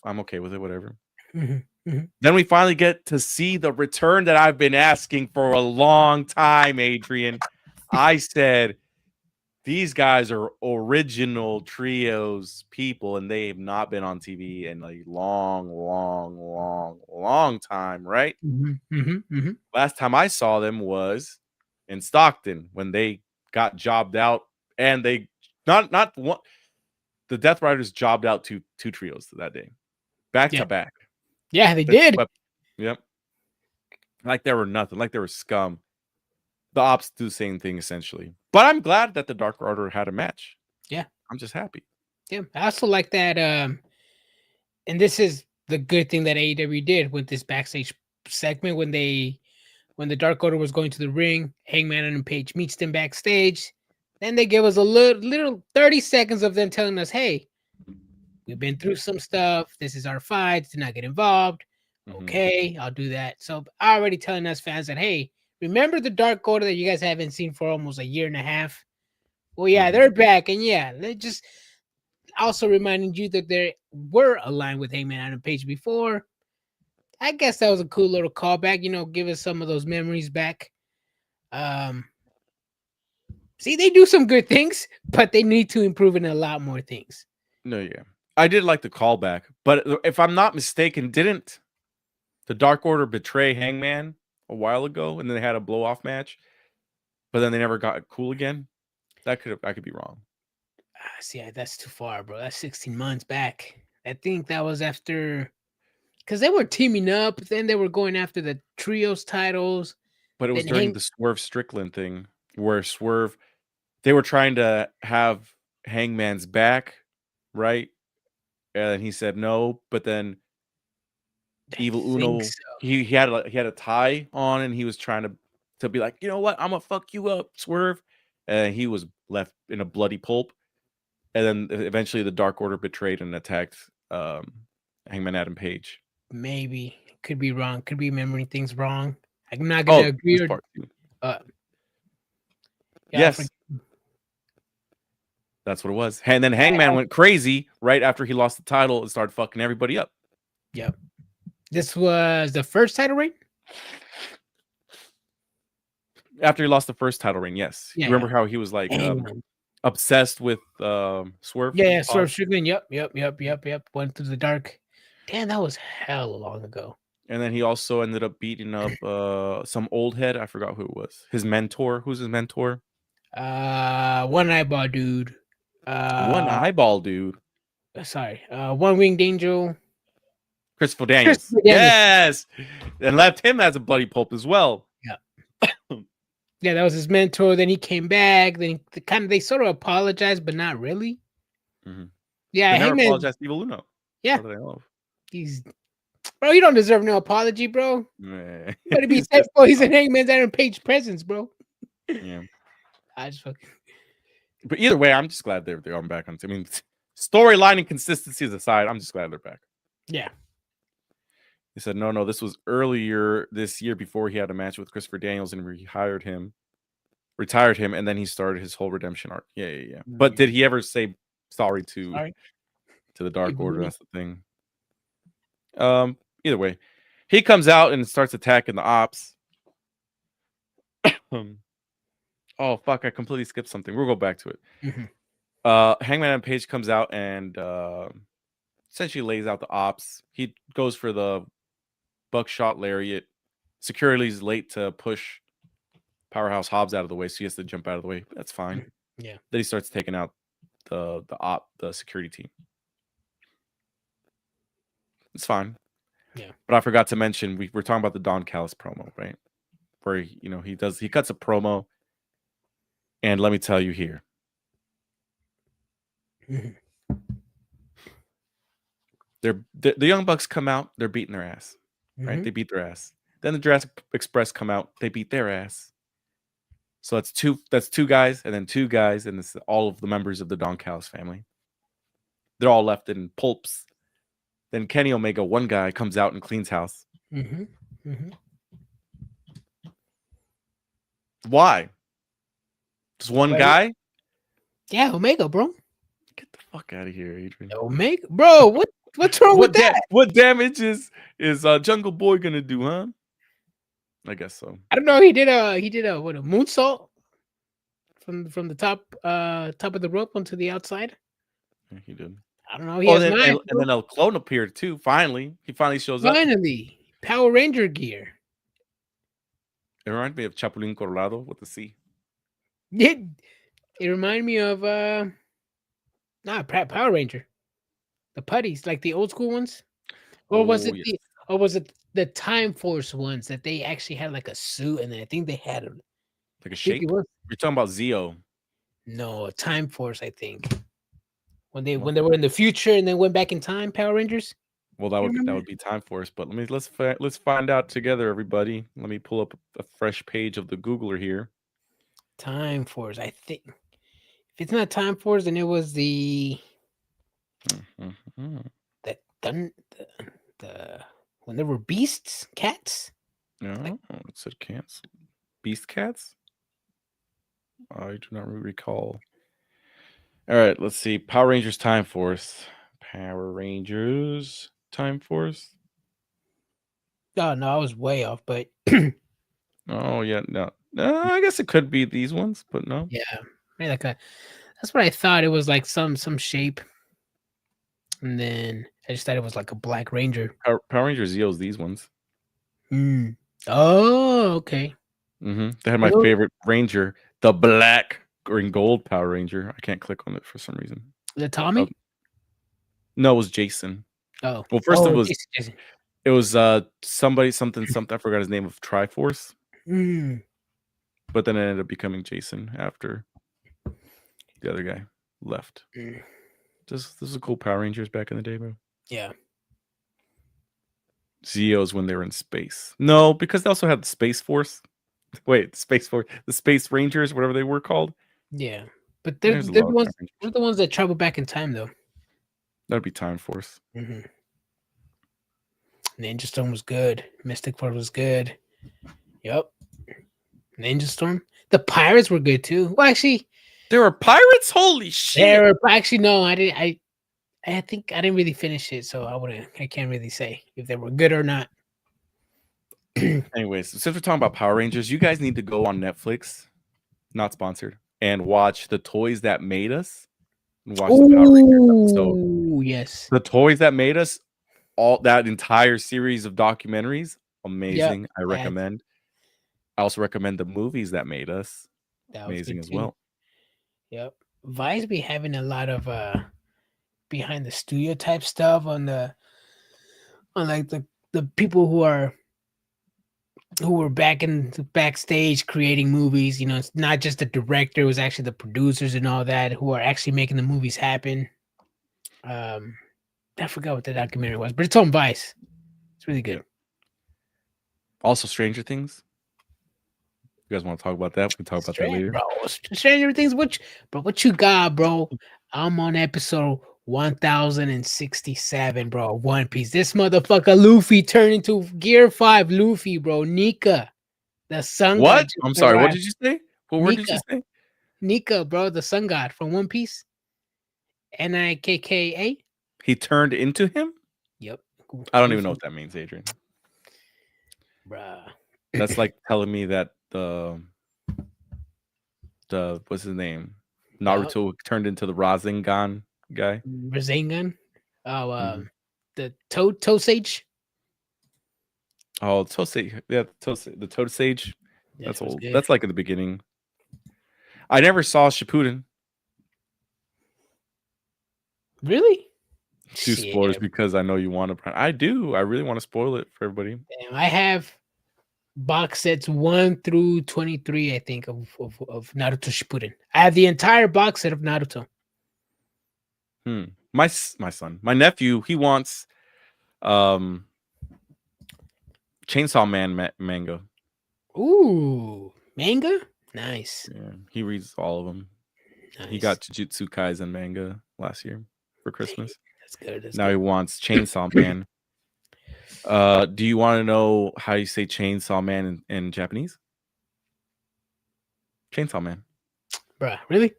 I'm okay with it. Whatever. Then we finally get to see the return that I've been asking for a long time, Adrian. I said these guys are original trios people, and they have not been on TV in a long time, right? Last time I saw them was in Stockton when they got jobbed out, and they not one. The Death Riders jobbed out two trios that day, back to back. Yeah, they did. Yep. Like they were nothing. Like they were scum. The Ops do the same thing essentially. But I'm glad that the Dark Order had a match. Yeah. I'm just happy. Yeah. I also like that. And this is the good thing that AEW did with this backstage segment when the Dark Order was going to the ring, Hangman and Page meets them backstage. Then they give us a little 30 seconds of them telling us, hey, we've been through some stuff. This is our fight. Do not get involved. Okay, I'll do that. So already telling us fans that, hey, remember the Dark Order that you guys haven't seen for almost a year and a half? Well, yeah, they're back. And yeah, they're just also reminding you that they were aligned with Hangman Adam Page before. I guess that was a cool little callback, give us some of those memories back. See, they do some good things, but they need to improve in a lot more things. No, yeah. I did like the callback, but if I'm not mistaken, didn't the Dark Order betray Hangman a while ago, and then they had a blow off match, but then they never got cool again. I could be wrong. See, that's too far, bro. That's 16 months back. I think that was after, because they were teaming up. Then they were going after the trios titles. But it was Then during the Swerve Strickland thing where Swerve, they were trying to have Hangman's back, right? And he said no, but then Evil Uno, he had a tie on, and he was trying to be like, you know what, I'm gonna fuck you up, Swerve, and he was left in a bloody pulp. And then eventually the Dark Order betrayed and attacked Hangman Adam Page. Maybe. Could be wrong. Could be remembering things wrong. I'm not gonna agree. Yes. That's what it was. And then Hangman went crazy right after he lost the title and started fucking everybody up. Yep. This was the first title reign? After he lost the first title reign, yes. Yeah, you remember how he was like obsessed with Swerve? Yeah, Swerve Strickland. Yep. Went through the dark. Damn, that was hella long ago. And then he also ended up beating up some old head. I forgot who it was. His mentor. Who's his mentor? One eyeball dude. One eyeball dude. Sorry. One winged angel. Christopher Daniels. Yes. And left him as a bloody pulp as well. Yeah. Yeah, that was his mentor. Then he came back. Then they sort of apologized, but not really. Mm-hmm. Yeah, they never apologized to Evil Uno. Yeah. Bro, you don't deserve no apology, bro. Man. Better be thankful he's in Hangman's Adam Page presence, bro. Yeah. I just fucking. But either way, I'm just glad they're on back on. I mean, storyline and consistencies aside, I'm just glad they're back. Yeah. He said, no, this was earlier this year before he had a match with Christopher Daniels and retired him, and then he started his whole redemption arc. Yeah. But did he ever say sorry to the Dark Order? That's the thing. Either way, he comes out and starts attacking the ops. Oh fuck! I completely skipped something. We'll go back to it. Mm-hmm. Hangman Adam Page comes out and essentially lays out the ops. He goes for the buckshot lariat. Security's late to push Powerhouse Hobbs out of the way, so he has to jump out of the way. That's fine. Yeah. Then he starts taking out the security team. It's fine. Yeah. But I forgot to mention we're talking about the Don Callis promo, right? Where he cuts a promo, and let me tell you here. Mm-hmm. The Young Bucks come out, they're beating their ass. Right? Mm-hmm. They beat their ass. Then the Jurassic Express come out, they beat their ass. So that's two guys, and then two guys, and it's all of the members of the Don Callis family. They're all left in pulps. Then Kenny Omega, one guy, comes out and cleans house. Mm-hmm. Mm-hmm. Why? Just one guy? Yeah, Omega, bro. Get the fuck out of here, Adrian. Omega, bro. What's wrong with that? What damage is Jungle Boy gonna do, huh? I guess so. I don't know. He did a moonsault from the top of the rope onto the outside. Yeah, he did. I don't know. And then a clone appeared too. He finally shows up. Finally, Power Ranger gear. It reminded me of Chapulín Colorado with the C. It reminded me of Power Ranger. The putties, like the old school ones. Or was it the Time Force ones that they actually had like a suit, and I think they had like a shape? You're talking about Zeo. No, Time Force, I think. When they were in the future and then went back in time, Power Rangers. Well, that would be Time Force, but let's find out together, everybody. Let me pull up a fresh page of the Googler here. Time Force, I think. If it's not Time Force, then it was the when there were beasts, cats. No, it said cats, beast cats. I do not recall. All right, let's see. Power Rangers Time Force. Power Rangers Time Force. Oh no, I was way off, but oh yeah, no. I guess it could be these ones, but no. Yeah, maybe that's what I thought. It was like some shape, and then I just thought it was like a Black Ranger. Power Ranger Zeo's these ones. Oh, okay. They had my Well- favorite Ranger, the black and gold Power Ranger. I can't click on it for some reason. The Tommy? No, it was Jason. Oh. Well, first oh, it was Jason. it was somebody something. I forgot his name of Triforce, Mm. but then it ended up becoming Jason after the other guy left. Mm. This is a cool Power Rangers back in the day, bro. Yeah. Zeos when they were in space. No, because they also had the Space Force. Wait, Space Force, the Space Rangers, whatever they were called. Yeah. But they're There's a the lot of ones Power Rangers. they're the ones that travel back in time though. That'd be Time Force. Mm-hmm. Ninja Storm was good. Mystic Force was good. Yep. Ninja Storm. The Pirates were good too. Well, actually, There were pirates. Holy shit! they were actually no. I didn't. I think I didn't really finish it, so I can't really say if they were good or not. Anyways, since we're talking about Power Rangers, you guys need to go on Netflix, not sponsored, and watch The Toys That Made Us. And watch the Power Rangers episode. Ooh, yes. The Toys That Made Us, all that entire series of documentaries, amazing. I recommend. I also recommend the movies that made us. That was Amazing good as too. well. Yep. Vice be having a lot of behind the studio type stuff on like the people who were backstage creating movies. You know, it's not just the director, it was actually the producers and all that who are actually making the movies happen. I forgot what the documentary was, but it's on Vice. It's really good. Yeah. Also, Stranger Things. You guys want to talk about that? We can talk about that later. Bro, Stranger Things, what you got, bro? I'm on episode 1067, bro. One Piece. This motherfucker Luffy turned into Gear 5 Luffy, bro. Nika. The sun god. What? just I'm sorry. What arrived. did you say? What word did you say? Nika, bro, the sun god from One Piece. Nikka. He turned into him? Yep. I don't even know what that means, Adrian. Bruh. That's like telling me that the what's his name? Naruto turned into the Rasengan guy. Rasengan. Oh, the Toad Sage. Oh, Tosage. Yeah, the Toad Sage. Yeah, That's it was old. good. That's like in the beginning. I never saw Shippuden. Really? Two spoilers Shit. because I know you want to. I do. I really want to spoil it for everybody. Damn, I have box sets 1 through 23, I think, of Naruto Shippuden. I have the entire box set of Naruto. My son, my nephew, he wants Chainsaw Man manga. Ooh, manga? Nice. Yeah, he reads all of them. Nice. He got Jujutsu Kaisen manga last year for Christmas. That's good. Now he wants Chainsaw Man. Do you want to know how you say Chainsaw Man in Japanese? Chainsaw Man. Bruh, really?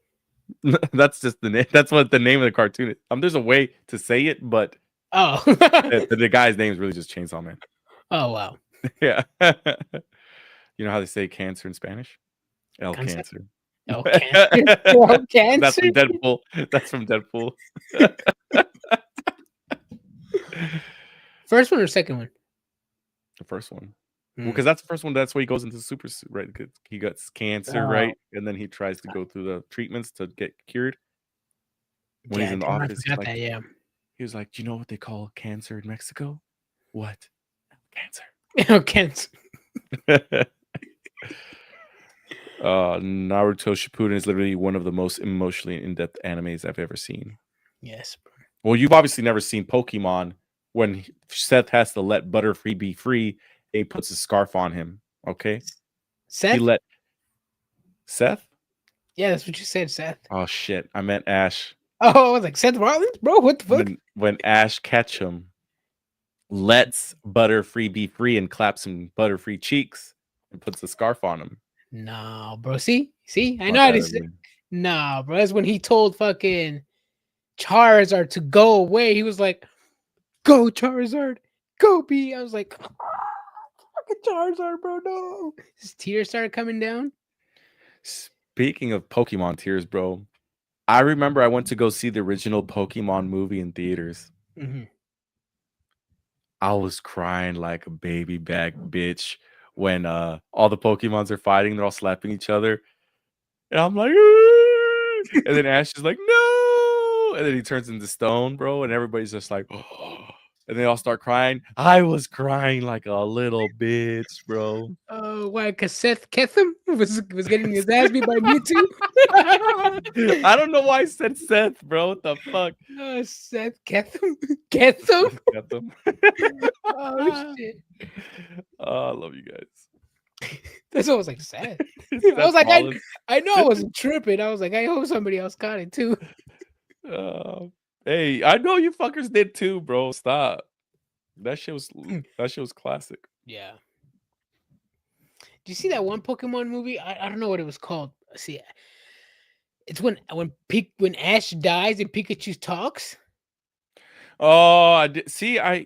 That's just the name. That's what the name of the cartoon is. There's a way to say it, but Oh. the guy's name is really just Chainsaw Man. Oh, wow. Yeah. You know how they say cancer in Spanish? El Cancer. Oh, cancer. Oh, cancer. That's from Deadpool. That's from Deadpool. First one or second one? The first one. Well, because that's the first one. That's why he goes into the super suit, right? Because he gets cancer, right? And then he tries to go through the treatments to get cured. When he's in the office, he's like, he was like, "Do you know what they call cancer in Mexico? What? Cancer." Oh, cancer. Naruto Shippuden is literally one of the most emotionally in-depth animes I've ever seen. Yes, bro. Well, you've obviously never seen Pokemon when Seth has to let Butterfree be free. And he puts a scarf on him. Okay, Seth. He let Seth. Yeah, that's what you said, Seth. Oh shit! I meant Ash. Oh, I was like, Seth Rollins, bro. What the fuck? When Ash Ketchum lets Butterfree be free and claps him Butterfree cheeks and puts the scarf on him. No, bro. See, I know how to say. Nah, bro. That's when he told fucking Charizard to go away. He was like, "Go, Charizard, go, B." I was like, "Fucking Charizard, bro, no." His tears started coming down. Speaking of Pokemon tears, bro, I remember I went to go see the original Pokemon movie in theaters. Mm-hmm. I was crying like a baby back bitch when all the Pokemons are fighting, they're all slapping each other, and I'm like, "Aah!" And then Ash is like, no, and then he turns into stone, bro, and everybody's just like, and they all start crying. I was crying like a little bitch, bro. Oh, why? Because Seth Ketham was getting his ass beat by Mewtwo. I don't know why I said Seth, bro. What the fuck? Seth Ketham. Ketham. Got them. Oh shit. Oh, I love you guys. That's what I was like. Seth. I Seth was like, Rollins. I know I wasn't tripping. I was like, I hope somebody else got it too. Hey, I know you fuckers did too, bro. Stop. That shit was classic. Yeah. Do you see that one Pokemon movie? I don't know what it was called. See, it's when Ash dies and Pikachu talks. Oh, I did. See, I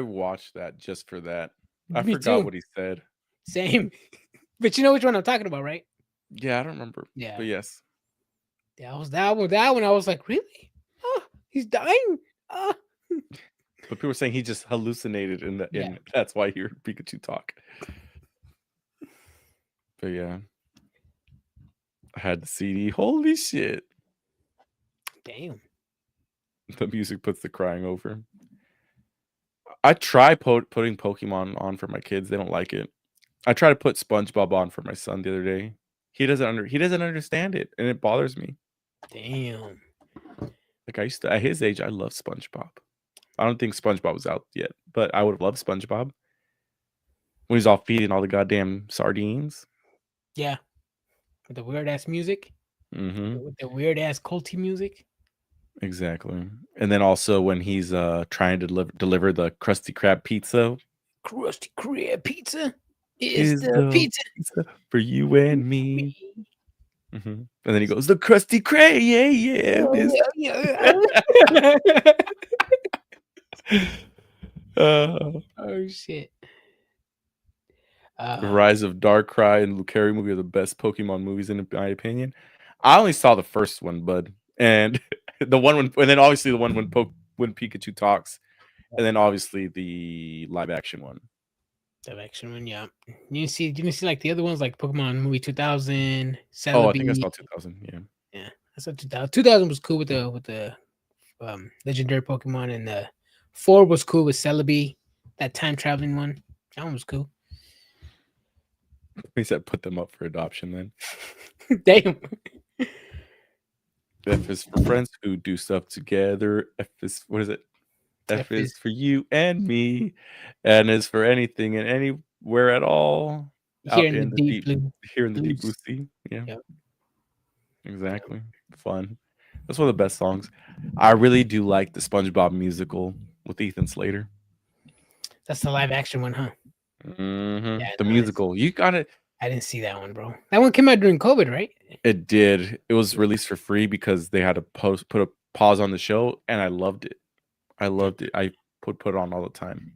watched that just for that. I Me forgot too. what he said. Same. But you know which one I'm talking about, right? Yeah, I don't remember. Yeah. But yes. That was that one. That one I was like, really? Oh, he's dying. Oh. But people were saying he just hallucinated and Yeah. that's why he heard Pikachu talk. But yeah. I had the CD. Holy shit. Damn. The music puts the crying over. I try putting Pokemon on for my kids. They don't like it. I try to put SpongeBob on for my son the other day. He doesn't understand it, and it bothers me. Damn. Like I used to at his age, I love SpongeBob. I don't think SpongeBob was out yet, but I would have loved SpongeBob when he's all feeding all the goddamn sardines. Yeah. With the weird ass music. Mm-hmm. With the weird ass culty music. Exactly. And then also when he's trying to deliver the Krusty Krab pizza. Krusty Krab pizza is the pizza for you and me. Mm-hmm. And then he goes, the Krusty Krab, oh shit. The Rise of Darkrai and Lucario movie are the best Pokemon movies in my opinion. I only saw the first one, bud, and the one and then obviously the one when Pikachu talks, and then obviously the live action one. Live action one, yeah. You didn't see like the other ones, like Pokemon movie 2000. Celebi. Oh, I think I saw 2000. Yeah. Yeah, I saw 2000. 2000 was cool with the legendary Pokemon, and the 4 was cool with Celebi, that time traveling one. That one was cool. He said put them up for adoption then. Damn. F is for friends who do stuff together. F is, what is it? F is for you and me. N is for anything and anywhere at all. Here in the deep blue. Here in the deep blue sea. Yeah. Yep. Exactly. Fun. That's one of the best songs. I really do like the SpongeBob musical with Ethan Slater. That's the live action one, huh? Mm-hmm. Yeah, the musical. You got it. I didn't see that one, bro. That one came out during COVID, right? It did. It was released for free because they had to put a pause on the show, and I loved it. I put it on all the time.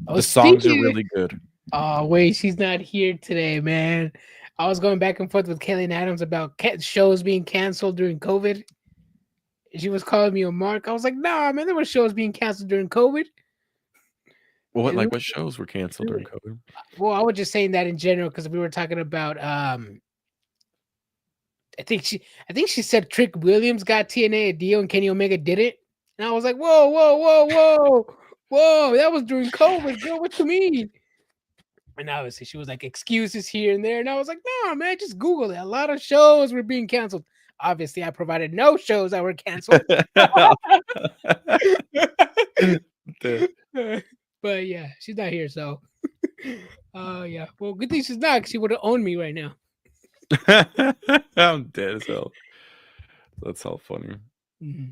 The songs are really good. Oh wait, she's not here today, man. I was going back and forth with Kaylin Adams about shows being canceled during COVID. She was calling me a mark. I was like, nah, man, there were shows being canceled during COVID. Well, what shows were canceled during COVID? Well, I was just saying that in general because we were talking about. I think she said Trick Williams got TNA a deal and Kenny Omega did it, and I was like, whoa, that was during COVID, girl. What you mean? And obviously she was like excuses here and there, and I was like, no, man, just Google it. A lot of shows were being canceled. Obviously, I provided no shows that were canceled. But yeah, she's not here, so yeah. Well, good thing she's not, because she would have owned me right now. I'm dead as hell. That's all funny. Mm-hmm.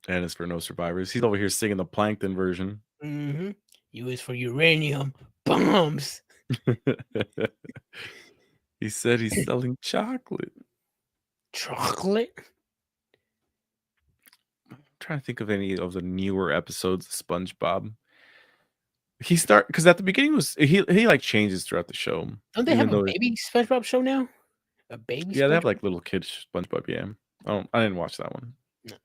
And it's for no survivors. He's over here singing the Plankton version. Mm-hmm. U is for uranium bombs. He said he's selling chocolate. Chocolate? I'm trying to think of any of the newer episodes of SpongeBob. Because at the beginning was he like changes throughout the show. Don't they have a baby SpongeBob show now? A baby? Yeah, SpongeBob? They have like little kids SpongeBob. Yeah, I didn't watch that one. No.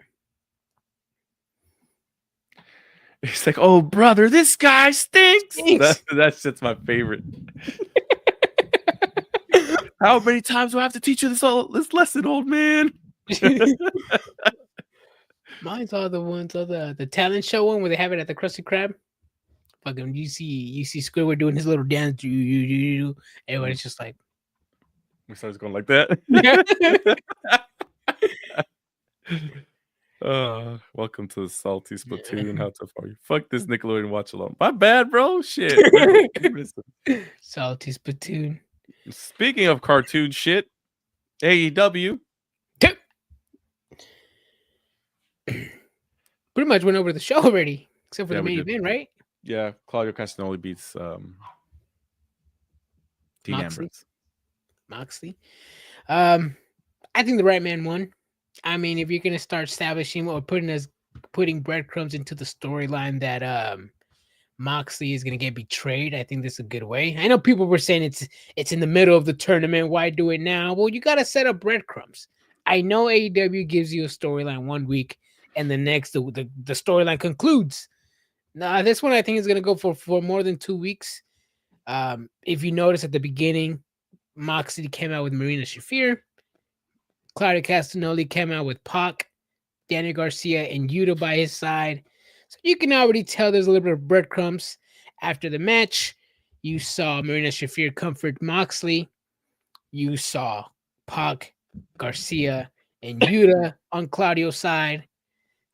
He's like, "Oh brother, this guy stinks." That's my favorite. How many times do I have to teach you this lesson, old man? Mine's all the ones of the talent show one where they have it at the Krusty Krab. Fucking you see Squidward doing his little dance. Everybody's just like, we started going like that. Welcome to the Salty Splatoon. How tough are you? Fuck this Nickelodeon watch along. My bad, bro. Shit. Salty Splatoon. Speaking of cartoon shit, AEW. Pretty much went over the show already, except for the main event, right? Yeah, Claudio Castagnoli beats Dean Ambrose. Moxley. I think the right man won. I mean, if you're gonna start establishing or putting breadcrumbs into the storyline that Moxley is gonna get betrayed, I think this is a good way. I know people were saying it's in the middle of the tournament. Why do it now? Well, you gotta set up breadcrumbs. I know AEW gives you a storyline 1 week, and the next the storyline concludes. Now, this one I think is gonna go for more than 2 weeks. If you notice at the beginning, Moxley came out with Marina Shafir. Claudio Castagnoli came out with Pac, Daniel Garcia, and Yuta by his side. So you can already tell there's a little bit of breadcrumbs. After the match, you saw Marina Shafir comfort Moxley. You saw Pac, Garcia, and Yuta on Claudio's side.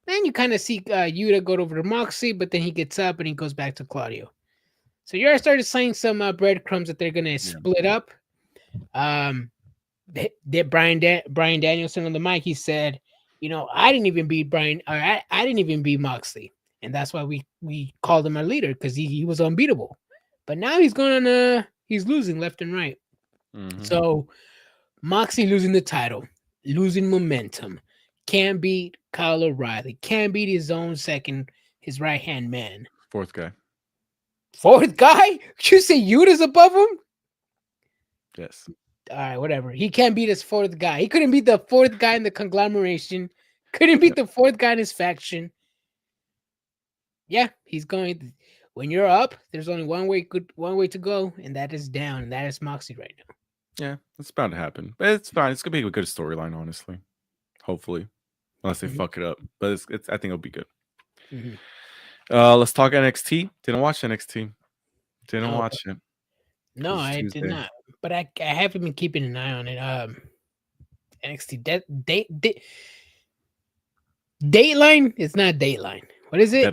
Then you kind of see Yuta go over to Moxley, but then he gets up and he goes back to Claudio. So you already started saying some breadcrumbs that they're going to split up. Brian Danielson on the mic, he said, I didn't even beat Brian, or I didn't even beat Moxley, and that's why we called him our leader, because he was unbeatable. But now he's losing left and right. Mm-hmm. So Moxley losing the title, losing momentum, can't beat Kyle O'Reilly, can't beat his own his right hand man. Fourth guy? You say Yuta's above him? Yes. All right, whatever. He can't beat his fourth guy. He couldn't beat the fourth guy in the conglomeration. Couldn't beat the fourth guy in his faction. Yeah, he's going. When you're up, there's only one way to go, and that is down, and that is Moxley right now. Yeah, it's bound to happen, but it's fine. It's gonna be a good storyline, honestly. Hopefully, unless they fuck it up, but I think it'll be good. Mm-hmm. Let's talk NXT. Didn't watch NXT. Didn't watch it. No, I did not. But I haven't been keeping an eye on it. NXT Dateline? It's not Dateline. What is it?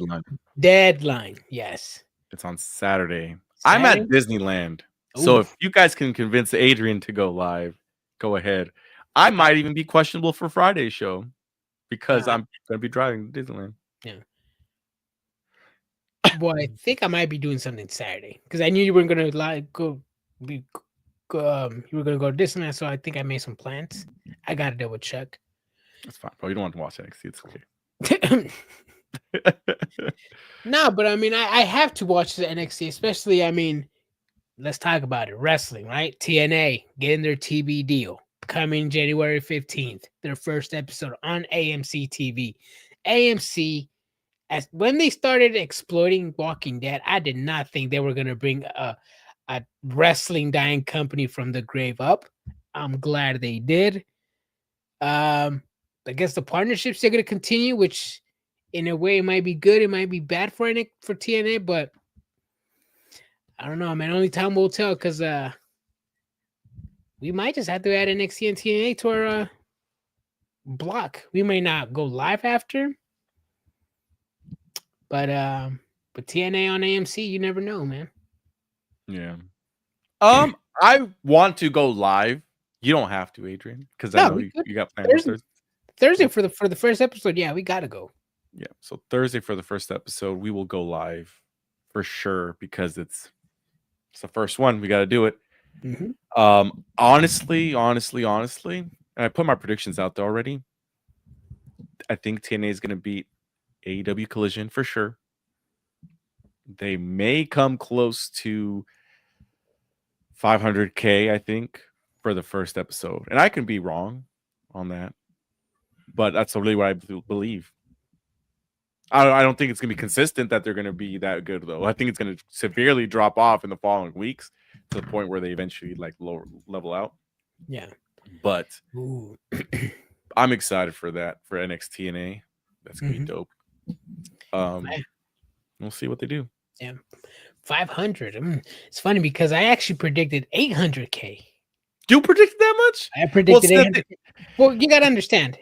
Deadline. Yes. It's on Saturday. I'm at Disneyland. Ooh. So if you guys can convince Adrian to go live, go ahead. I might even be questionable for Friday's show because I'm going to be driving to Disneyland. Yeah. Boy, I think I might be doing something Saturday because I knew you weren't going to go. You were going to go to Disneyland, so I think I made some plans. I got to double check. That's fine, bro. You don't want to watch NXT. It's okay. No, but I mean, I have to watch the NXT, especially, I mean, let's talk about it. Wrestling, right? TNA getting their TV deal coming January 15th. Their first episode on AMC TV. AMC, when they started exploiting Walking Dead, I did not think they were going to bring a wrestling dying company from the grave up. I'm glad they did. I guess the partnerships are going to continue, which in a way it might be good, it might be bad for TNA, but I don't know, man. Only time will tell, because we might just have to add NXT and TNA to our block. We may not go live after, but TNA on AMC, you never know, man. Yeah. I want to go live. You don't have to, Adrian, because I know you got plans Thursday for the first episode. Yeah, we gotta go. Yeah, so Thursday for the first episode, we will go live for sure because it's the first one. We got to do it. Mm-hmm. Honestly, and I put my predictions out there already. I think TNA is going to beat AEW Collision for sure. They may come close to 500K, I think, for the first episode. And I can be wrong on that, but that's really what I believe. I don't think it's going to be consistent that they're going to be that good, though. I think it's going to severely drop off in the following weeks to the point where they eventually level out. Yeah. But Ooh. I'm excited for that for NXT and A. That's gonna be dope. We'll see what they do. Yeah, 500. It's funny because I actually predicted 800K. You predicted that much? I predicted Well, 800. Well, you gotta understand,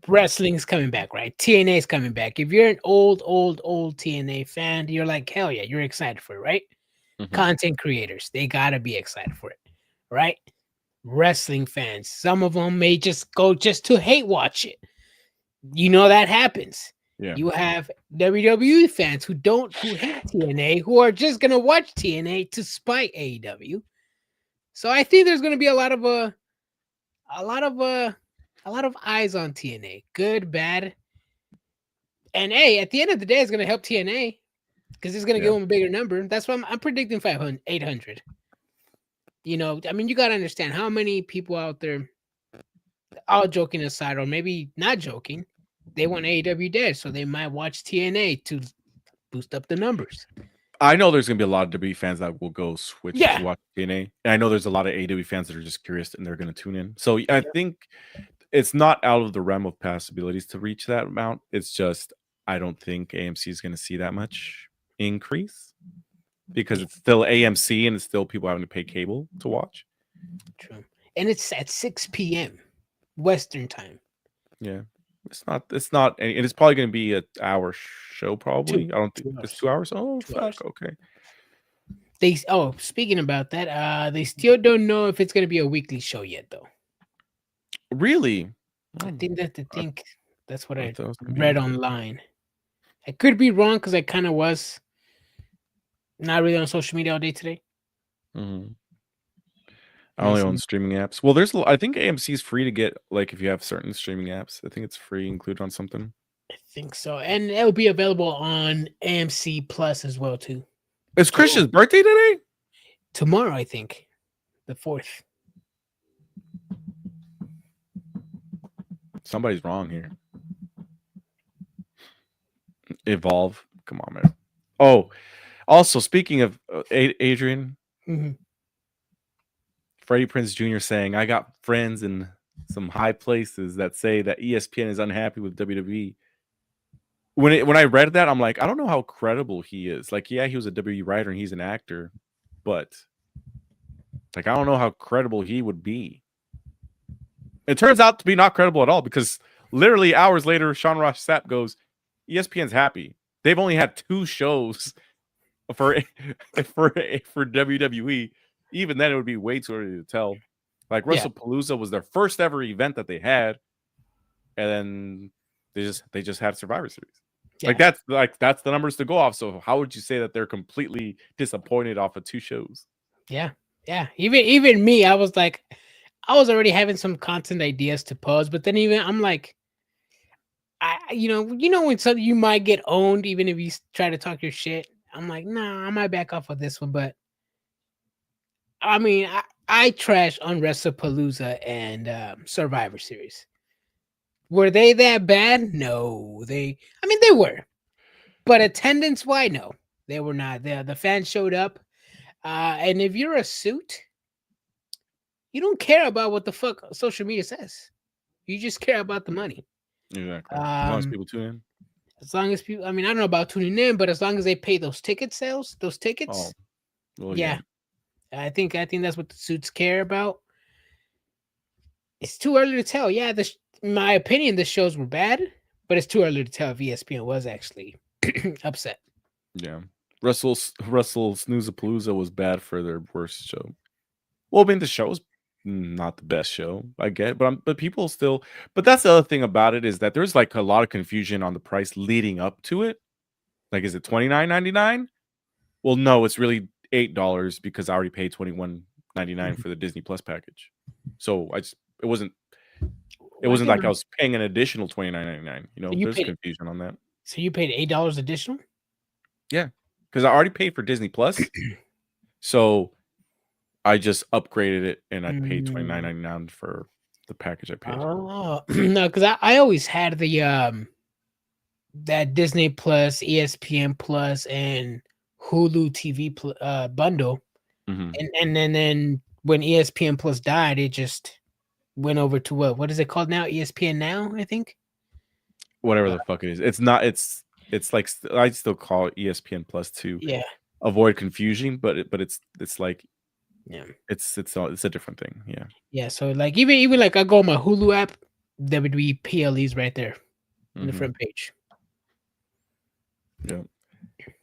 wrestling's coming back, right? TNA is coming back. If you're an old TNA fan, you're like, hell yeah, you're excited for it, right? Content creators, they gotta be excited for it, right? Wrestling fans, some of them may just go just to hate watch it. That happens. Yeah. You have WWE fans who hate TNA, who are just gonna watch TNA to spite AEW. So I think there's gonna be a lot of eyes on TNA, good, bad, and hey, at the end of the day, it's gonna help TNA because it's gonna give them a bigger number. That's why I'm predicting 500, 800. You gotta understand how many people out there, all joking aside, or maybe not joking, they want AEW dead, so they might watch TNA to boost up the numbers. I know there's gonna be a lot of WWE fans that will go switch Yeah. to watch TNA, and I know there's a lot of AEW fans that are just curious and they're gonna tune in. So I think it's not out of the realm of possibilities to reach that amount. It's just I don't think AMC is gonna see that much increase because it's still AMC and it's still people having to pay cable to watch. True, and it's at 6 p.m. Western time. Yeah. It's not, and it's probably going to be an hour show. Probably, I don't think it's 2 hours. Oh, fuck. Okay. Speaking about that, they still don't know if it's going to be a weekly show yet, though. Really? I think that's what I read online. I could be wrong because I kind of was not really on social media all day today. I only own streaming apps. Well, I think AMC is free to get, like, if you have certain streaming apps. I think it's free included on something. I think so, and it will be available on AMC Plus as well too. It's Christian's birthday today? Tomorrow, I think, the 4th. Somebody's wrong here. Evolve, come on, man. Oh, also speaking of Adrian. Freddie Prinze Jr. saying, I got friends in some high places that say that ESPN is unhappy with WWE. When I read that, I'm like, I don't know how credible he is. Like, yeah, he was a WWE writer and he's an actor, but like, I don't know how credible he would be. It turns out to be not credible at all because literally hours later, Sean Ross Sapp goes, ESPN's happy. They've only had 2 shows for WWE. Even then, it would be way too early to tell. Like WrestlePalooza was their first ever event that they had, and then they just had Survivor Series. Yeah. That's the numbers to go off. So how would you say that they're completely disappointed off of 2 shows? Yeah. Even me, I was like, I was already having some content ideas to post, but then I'm like, when something you might get owned, even if you try to talk your shit. I'm like, nah, I might back off of this one, but. I mean, I trash on WrestlePalooza and Survivor Series. Were they that bad? No, they were, but attendance-wise, no, they were not. The fans showed up, and if you're a suit, you don't care about what the fuck social media says. You just care about the money. Exactly. As long as people tune in. As long as people, I don't know about tuning in, but as long as they pay those tickets. Oh, well, yeah. I think that's what the suits care about. It's too early to tell. Yeah, in my opinion, the shows were bad, but it's too early to tell if ESPN was actually upset. Yeah, Russell Snoozapalooza was bad for their worst show. Well, the show's not the best show, I get, but people still. But that's the other thing about it is that there's like a lot of confusion on the price leading up to it. Like, is it $29.99? Well, no, it's really $8 because I already paid $21.99 for the Disney Plus package. So it wasn't like I was paying an additional $29.99. There's confusion on that. So you paid $8 additional? Yeah, because I already paid for Disney Plus. So I just upgraded it and I paid $29.99 for the package I paid. Oh no, because I always had the that Disney Plus, ESPN Plus, and Hulu TV bundle, and then when ESPN Plus died, it just went over to what is it called now? ESPN Now, I think. Whatever the fuck it is. It's not. It's like I still call it ESPN Plus to Yeah, avoid confusion, but it's like yeah, it's a different thing. Yeah. yeah. So like even like I go on my Hulu app, WWE PLE's right there in the Mhm. front page. Yeah.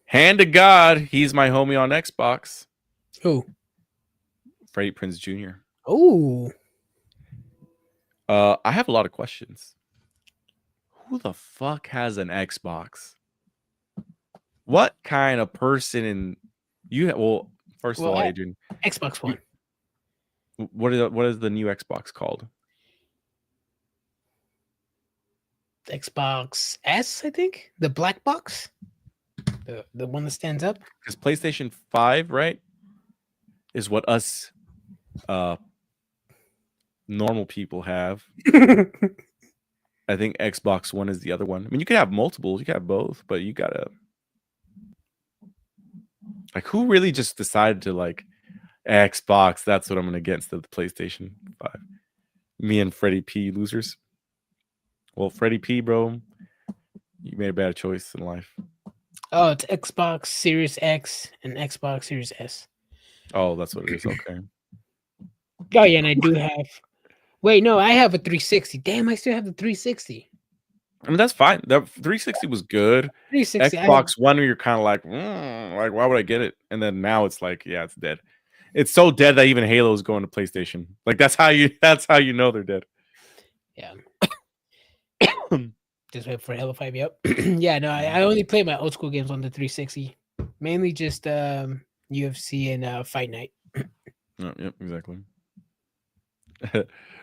Hand to God, he's my homie on Xbox. Who? Freddie Prinze Jr. Oh, I have a lot of questions. Who the fuck has an Xbox? What kind of person in you? Well, first of all, Adrian, Xbox One. what is the new Xbox called? Xbox S, I think. The black box. The one that stands up. Because PlayStation 5, right, is what us normal people have. I think Xbox One is the other one. I mean, you could have multiple, you could have both, but you gotta like who really just decided to like Xbox, that's what I'm gonna get instead of the PlayStation 5. Me and Freddie P losers. Well, Freddie P, bro, you made a bad choice in life. Oh, it's Xbox Series X and Xbox Series S. Oh, that's what it is. Okay. Oh yeah, and I do have. Wait, no, I have a 360. Damn, I still have the 360. I mean, that's fine. The 360 was good. 360. Xbox One, you're kind of like, like, why would I get it? And then now it's like, yeah, it's dead. It's so dead that even Halo is going to PlayStation. Like that's how you know they're dead. Yeah. Just wait for Halo 5. Yep. Yeah, no, I only play my old school games on the 360. Mainly just UFC and Fight Night. Yep, exactly.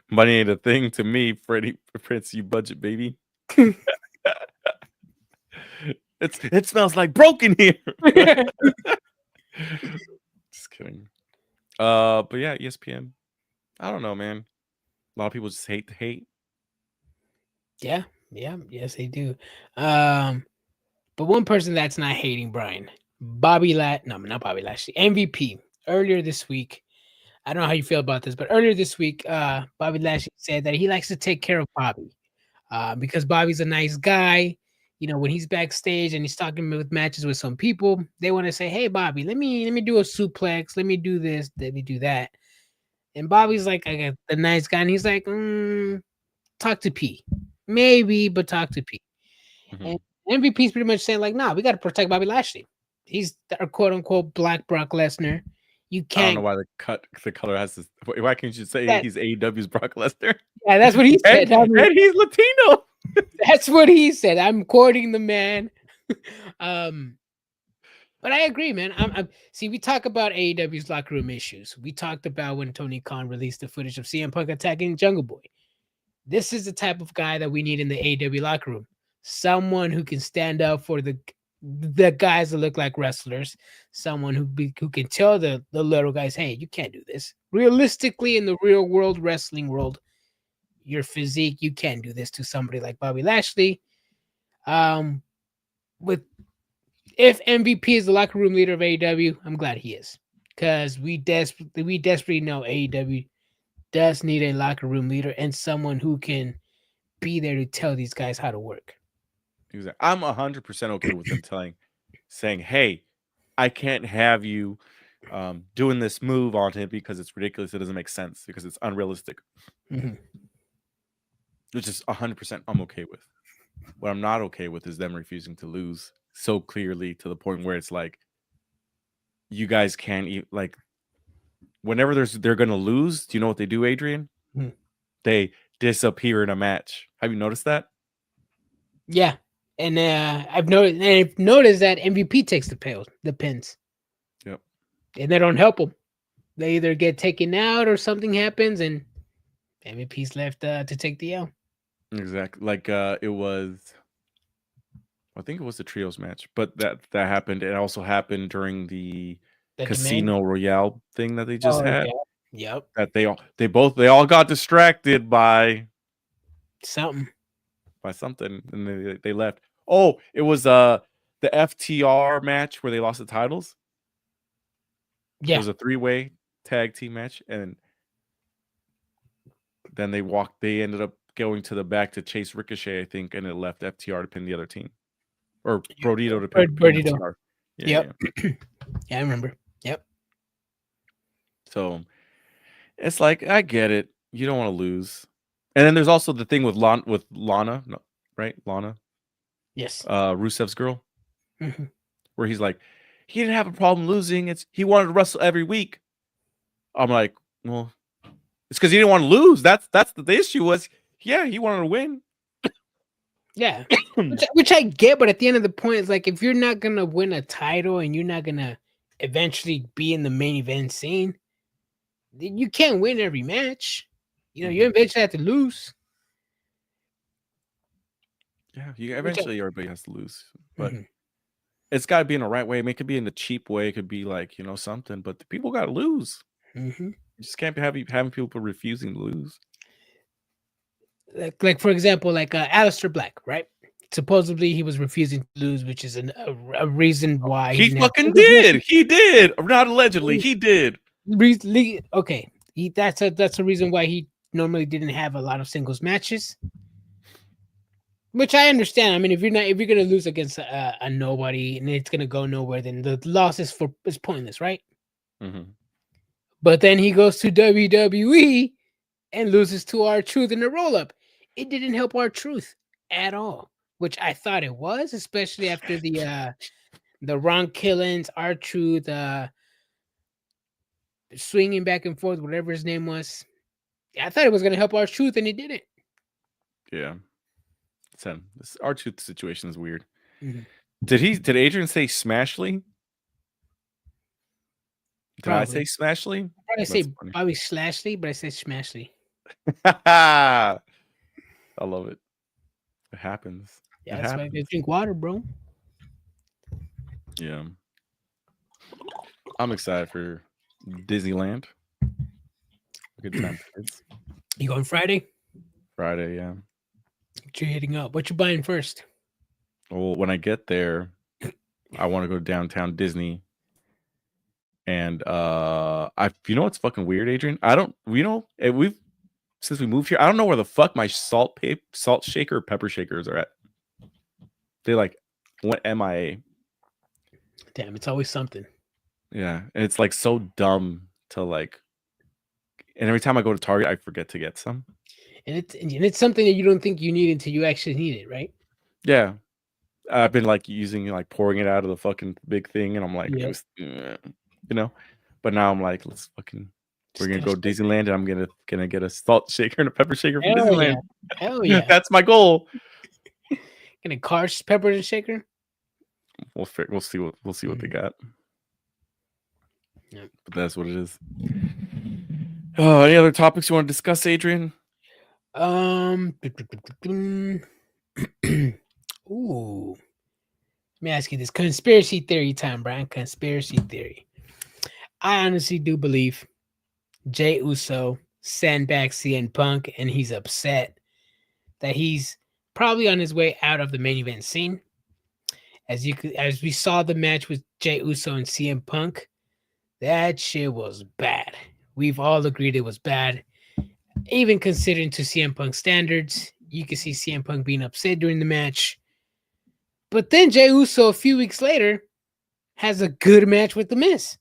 Money ain't a thing to me, Freddie Prinze, you budget baby. It smells like broken here. Just kidding. But yeah, ESPN. I don't know, man. A lot of people just hate the hate. Yeah, yes, they do. But one person that's not hating Brian, not Bobby Lashley, MVP. Earlier this week, I don't know how you feel about this, but earlier this week, Bobby Lashley said that he likes to take care of Bobby, because Bobby's a nice guy. You know, when he's backstage and he's talking with matches with some people, they want to say, "Hey, Bobby, let me do a suplex, let me do this, let me do that." And Bobby's like, I got the nice guy, and he's like, talk to P. Maybe, but talk to P. And MVP's pretty much saying, like, nah, we got to protect Bobby Lashley. He's our quote unquote black Brock Lesnar. You can't. I don't know why the color has this. Why can't you say he's AEW's Brock Lesnar? Yeah, that's what he said. And he's Latino. That's what he said. I'm quoting the man. But I agree, man. See, we talk about AEW's locker room issues. We talked about when Tony Khan released the footage of CM Punk attacking Jungle Boy. This is the type of guy that we need in the AEW locker room. Someone who can stand up for the guys that look like wrestlers. Someone who can tell the little guys, hey, you can't do this. Realistically, in the real world wrestling world, your physique, you can't do this to somebody like Bobby Lashley. If MVP is the locker room leader of AEW, I'm glad he is, because we desperately know AEW does need a locker room leader and someone who can be there to tell these guys how to work. Exactly. I'm 100% okay with them saying, "Hey, I can't have you doing this move on him because it's ridiculous. It doesn't make sense because it's unrealistic." Which is 100% I'm okay with. What I'm not okay with is them refusing to lose so clearly to the point where it's like, you guys can't even, like, whenever they're going to lose, do you know what they do, Adrian? They disappear in a match. Have you noticed that? Yeah. And I've noticed that MVP takes the pins. Yep. And they don't help them. They either get taken out or something happens and MVP's left to take the L. Exactly. Like it was, I think it was the trios match, but that happened. It also happened during the Casino Royale thing that they just had. Yeah. Yep. That they all got distracted by something, and they left. Oh, it was the FTR match where they lost the titles. Yeah, it was a 3-way tag team match, and then they ended up going to the back to chase Ricochet, I think, and it left FTR to pin the other team. Or Brodito to pin FTR. Yeah. Yeah, I remember. Yep. So it's like, I get it. You don't want to lose. And then there's also the thing with Lana, no, right? Lana. Yes. Rusev's girl. Where he's like, he didn't have a problem losing. He wanted to wrestle every week. I'm like, well, it's because he didn't want to lose. That's the issue was, yeah, he wanted to win. Yeah, which I get, but at the end of the point, it's like if you're not gonna win a title and you're not gonna eventually be in the main event scene, then you can't win every match. You know, you eventually have to lose. Yeah, everybody has to lose, but it's got to be in the right way. I mean, it could be in the cheap way. It could be like, you know, something, but the people got to lose. You just can't be having people refusing to lose. Like for example, like Aleister Black, right? Supposedly he was refusing to lose, which is a reason why he fucking did. He did, not allegedly. He did. Okay, that's a reason why he normally didn't have a lot of singles matches, which I understand. I mean, if you're gonna lose against a nobody and it's gonna go nowhere, then the loss is pointless, right? But then he goes to WWE and loses to R-Truth in a roll-up. It didn't help R-Truth at all, which I thought it was, especially after the Ron Killings, R-Truth, swinging back and forth, whatever his name was. I thought it was going to help R-Truth, and it didn't. Yeah. This R-Truth situation is weird. Did Adrian say Smashley? Did I say Smashley? I say Bobby Slashley, but I say Smashley. I love it. It happens. Yeah, that's why I drink water, bro. Yeah. I'm excited for Disneyland. Good time, kids. You going Friday? Friday, yeah. What you hitting up? What you buying first? Well, when I get there, I want to go to downtown Disney. And you know what's fucking weird, Adrian? Since we moved here, I don't know where the fuck my salt shaker, pepper shakers are at. They like went MIA. Damn, it's always something. Yeah, and it's like so dumb to like. And every time I go to Target, I forget to get some. And it's something that you don't think you need until you actually need it, right? Yeah, I've been like pouring it out of the fucking big thing, and I'm like, you know. But now I'm like, we're gonna go to Disneyland, and I'm gonna get a salt shaker and a pepper shaker from Disneyland. Yeah. Hell yeah, that's my goal. Gonna Cars pepper and shaker. We'll see what they got. Yeah. But that's what it is. Any other topics you want to discuss, Adrian? Ooh. Let me ask you this. Conspiracy theory time, Brian. Conspiracy theory. I honestly do believe Jey Uso sandbagged CM Punk, and he's upset that he's probably on his way out of the main event scene. As we saw the match with Jey Uso and CM Punk, that shit was bad. We've all agreed it was bad. Even considering to CM Punk standards, you can see CM Punk being upset during the match. But then Jey Uso, a few weeks later, has a good match with The Miz.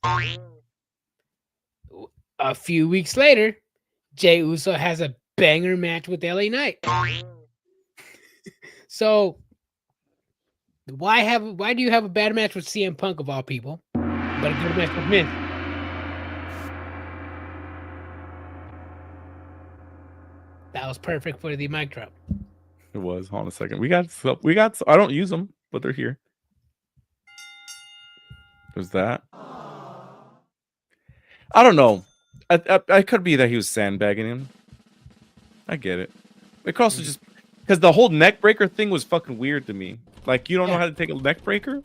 A few weeks later, Jey Uso has a banger match with LA Knight. So, why do you have a bad match with CM Punk of all people, but a good match with Miz? That was perfect for the mic drop. It was. Hold on a second. We got. I don't use them, but they're here. There's that. I don't know. I could be that he was sandbagging him. I get it. It could also just because the whole neck breaker thing was fucking weird to me. Like, you don't know how to take a neck breaker,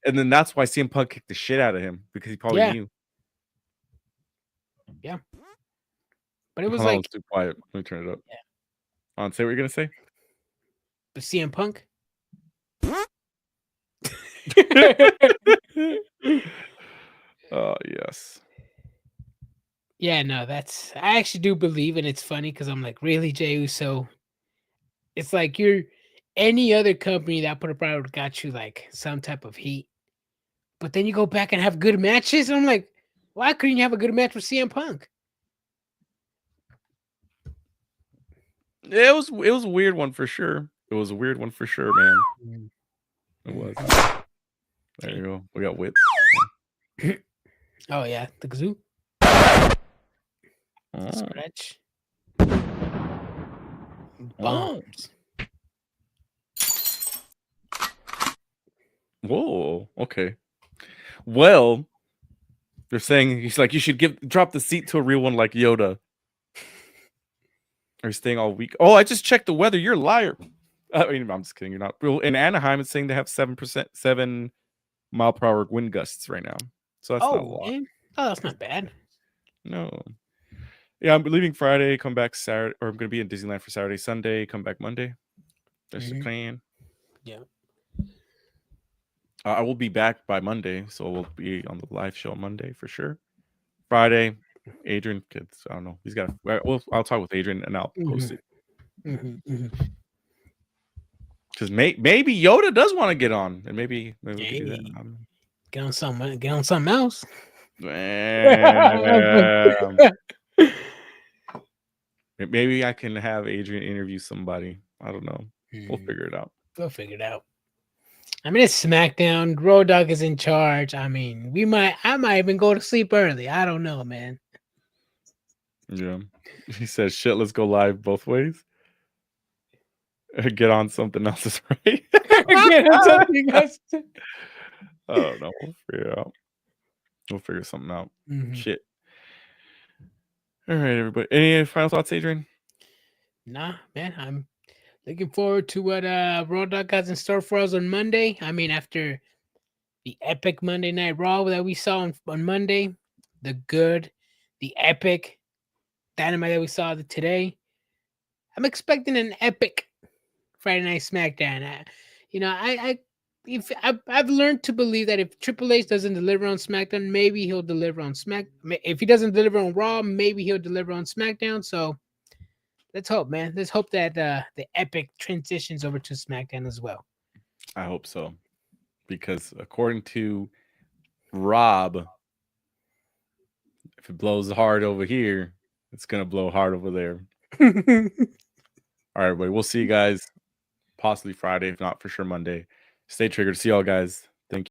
and then that's why CM Punk kicked the shit out of him because he probably knew. Yeah. But it was it's too quiet. Let me turn it up. Yeah. Say what you're gonna say. But CM Punk. Oh yes. Yeah, no, I actually do believe, and it's funny because I'm like, really, Jey Uso? It's like you're any other company that put a product got you like some type of heat, but then you go back and have good matches, and I'm like, why couldn't you have a good match with CM Punk? It was a weird one for sure. It was a weird one for sure, man. It was. There you go. We got whip. Oh yeah, the kazoo. Oh. Scratch. Oh. Bombs. Whoa. Okay. Well, they're saying he's like, you should drop the seat to a real one like Yoda. Are you staying all week? Oh, I just checked the weather. You're a liar. I mean, I'm just kidding. You're not. In Anaheim, it's saying they have 7 mile per hour wind gusts right now. So that's not a lot. Man. Oh, that's not bad. No. Yeah, I'm leaving Friday, come back Saturday, or I'm going to be in Disneyland for Saturday, Sunday, come back Monday. That's the plan. Yeah. I will be back by Monday, so we'll be on the live show on Monday for sure. Friday, Adrian, kids, I don't know. He's got. I'll talk with Adrian and I'll post it. Because maybe Yoda does want to get on, and maybe we can do that. Get on something else. Maybe I can have Adrian interview somebody. I don't know. We'll figure it out. We'll figure it out. I mean, it's SmackDown. Road Dogg is in charge. I mean, I might even go to sleep early. I don't know, man. Yeah. He says, shit, let's go live both ways. Get on something else is right. Get on something else. I don't know. We'll figure it out. We'll figure something out. Shit. All right, everybody. Any final thoughts, Adrian? Nah, man. I'm looking forward to what Road Dogg has in store for us on Monday. I mean, after the epic Monday Night Raw that we saw on Monday, the epic Dynamite that we saw today, I'm expecting an epic Friday Night SmackDown. I've learned to believe that if Triple H doesn't deliver on SmackDown, maybe he'll deliver on If he doesn't deliver on Raw, maybe he'll deliver on SmackDown. So let's hope, man. Let's hope that the epic transitions over to SmackDown as well. I hope so, because according to Rob, if it blows hard over here, it's gonna blow hard over there. All right, everybody. We'll see you guys possibly Friday, if not for sure Monday. Stay triggered. See y'all guys.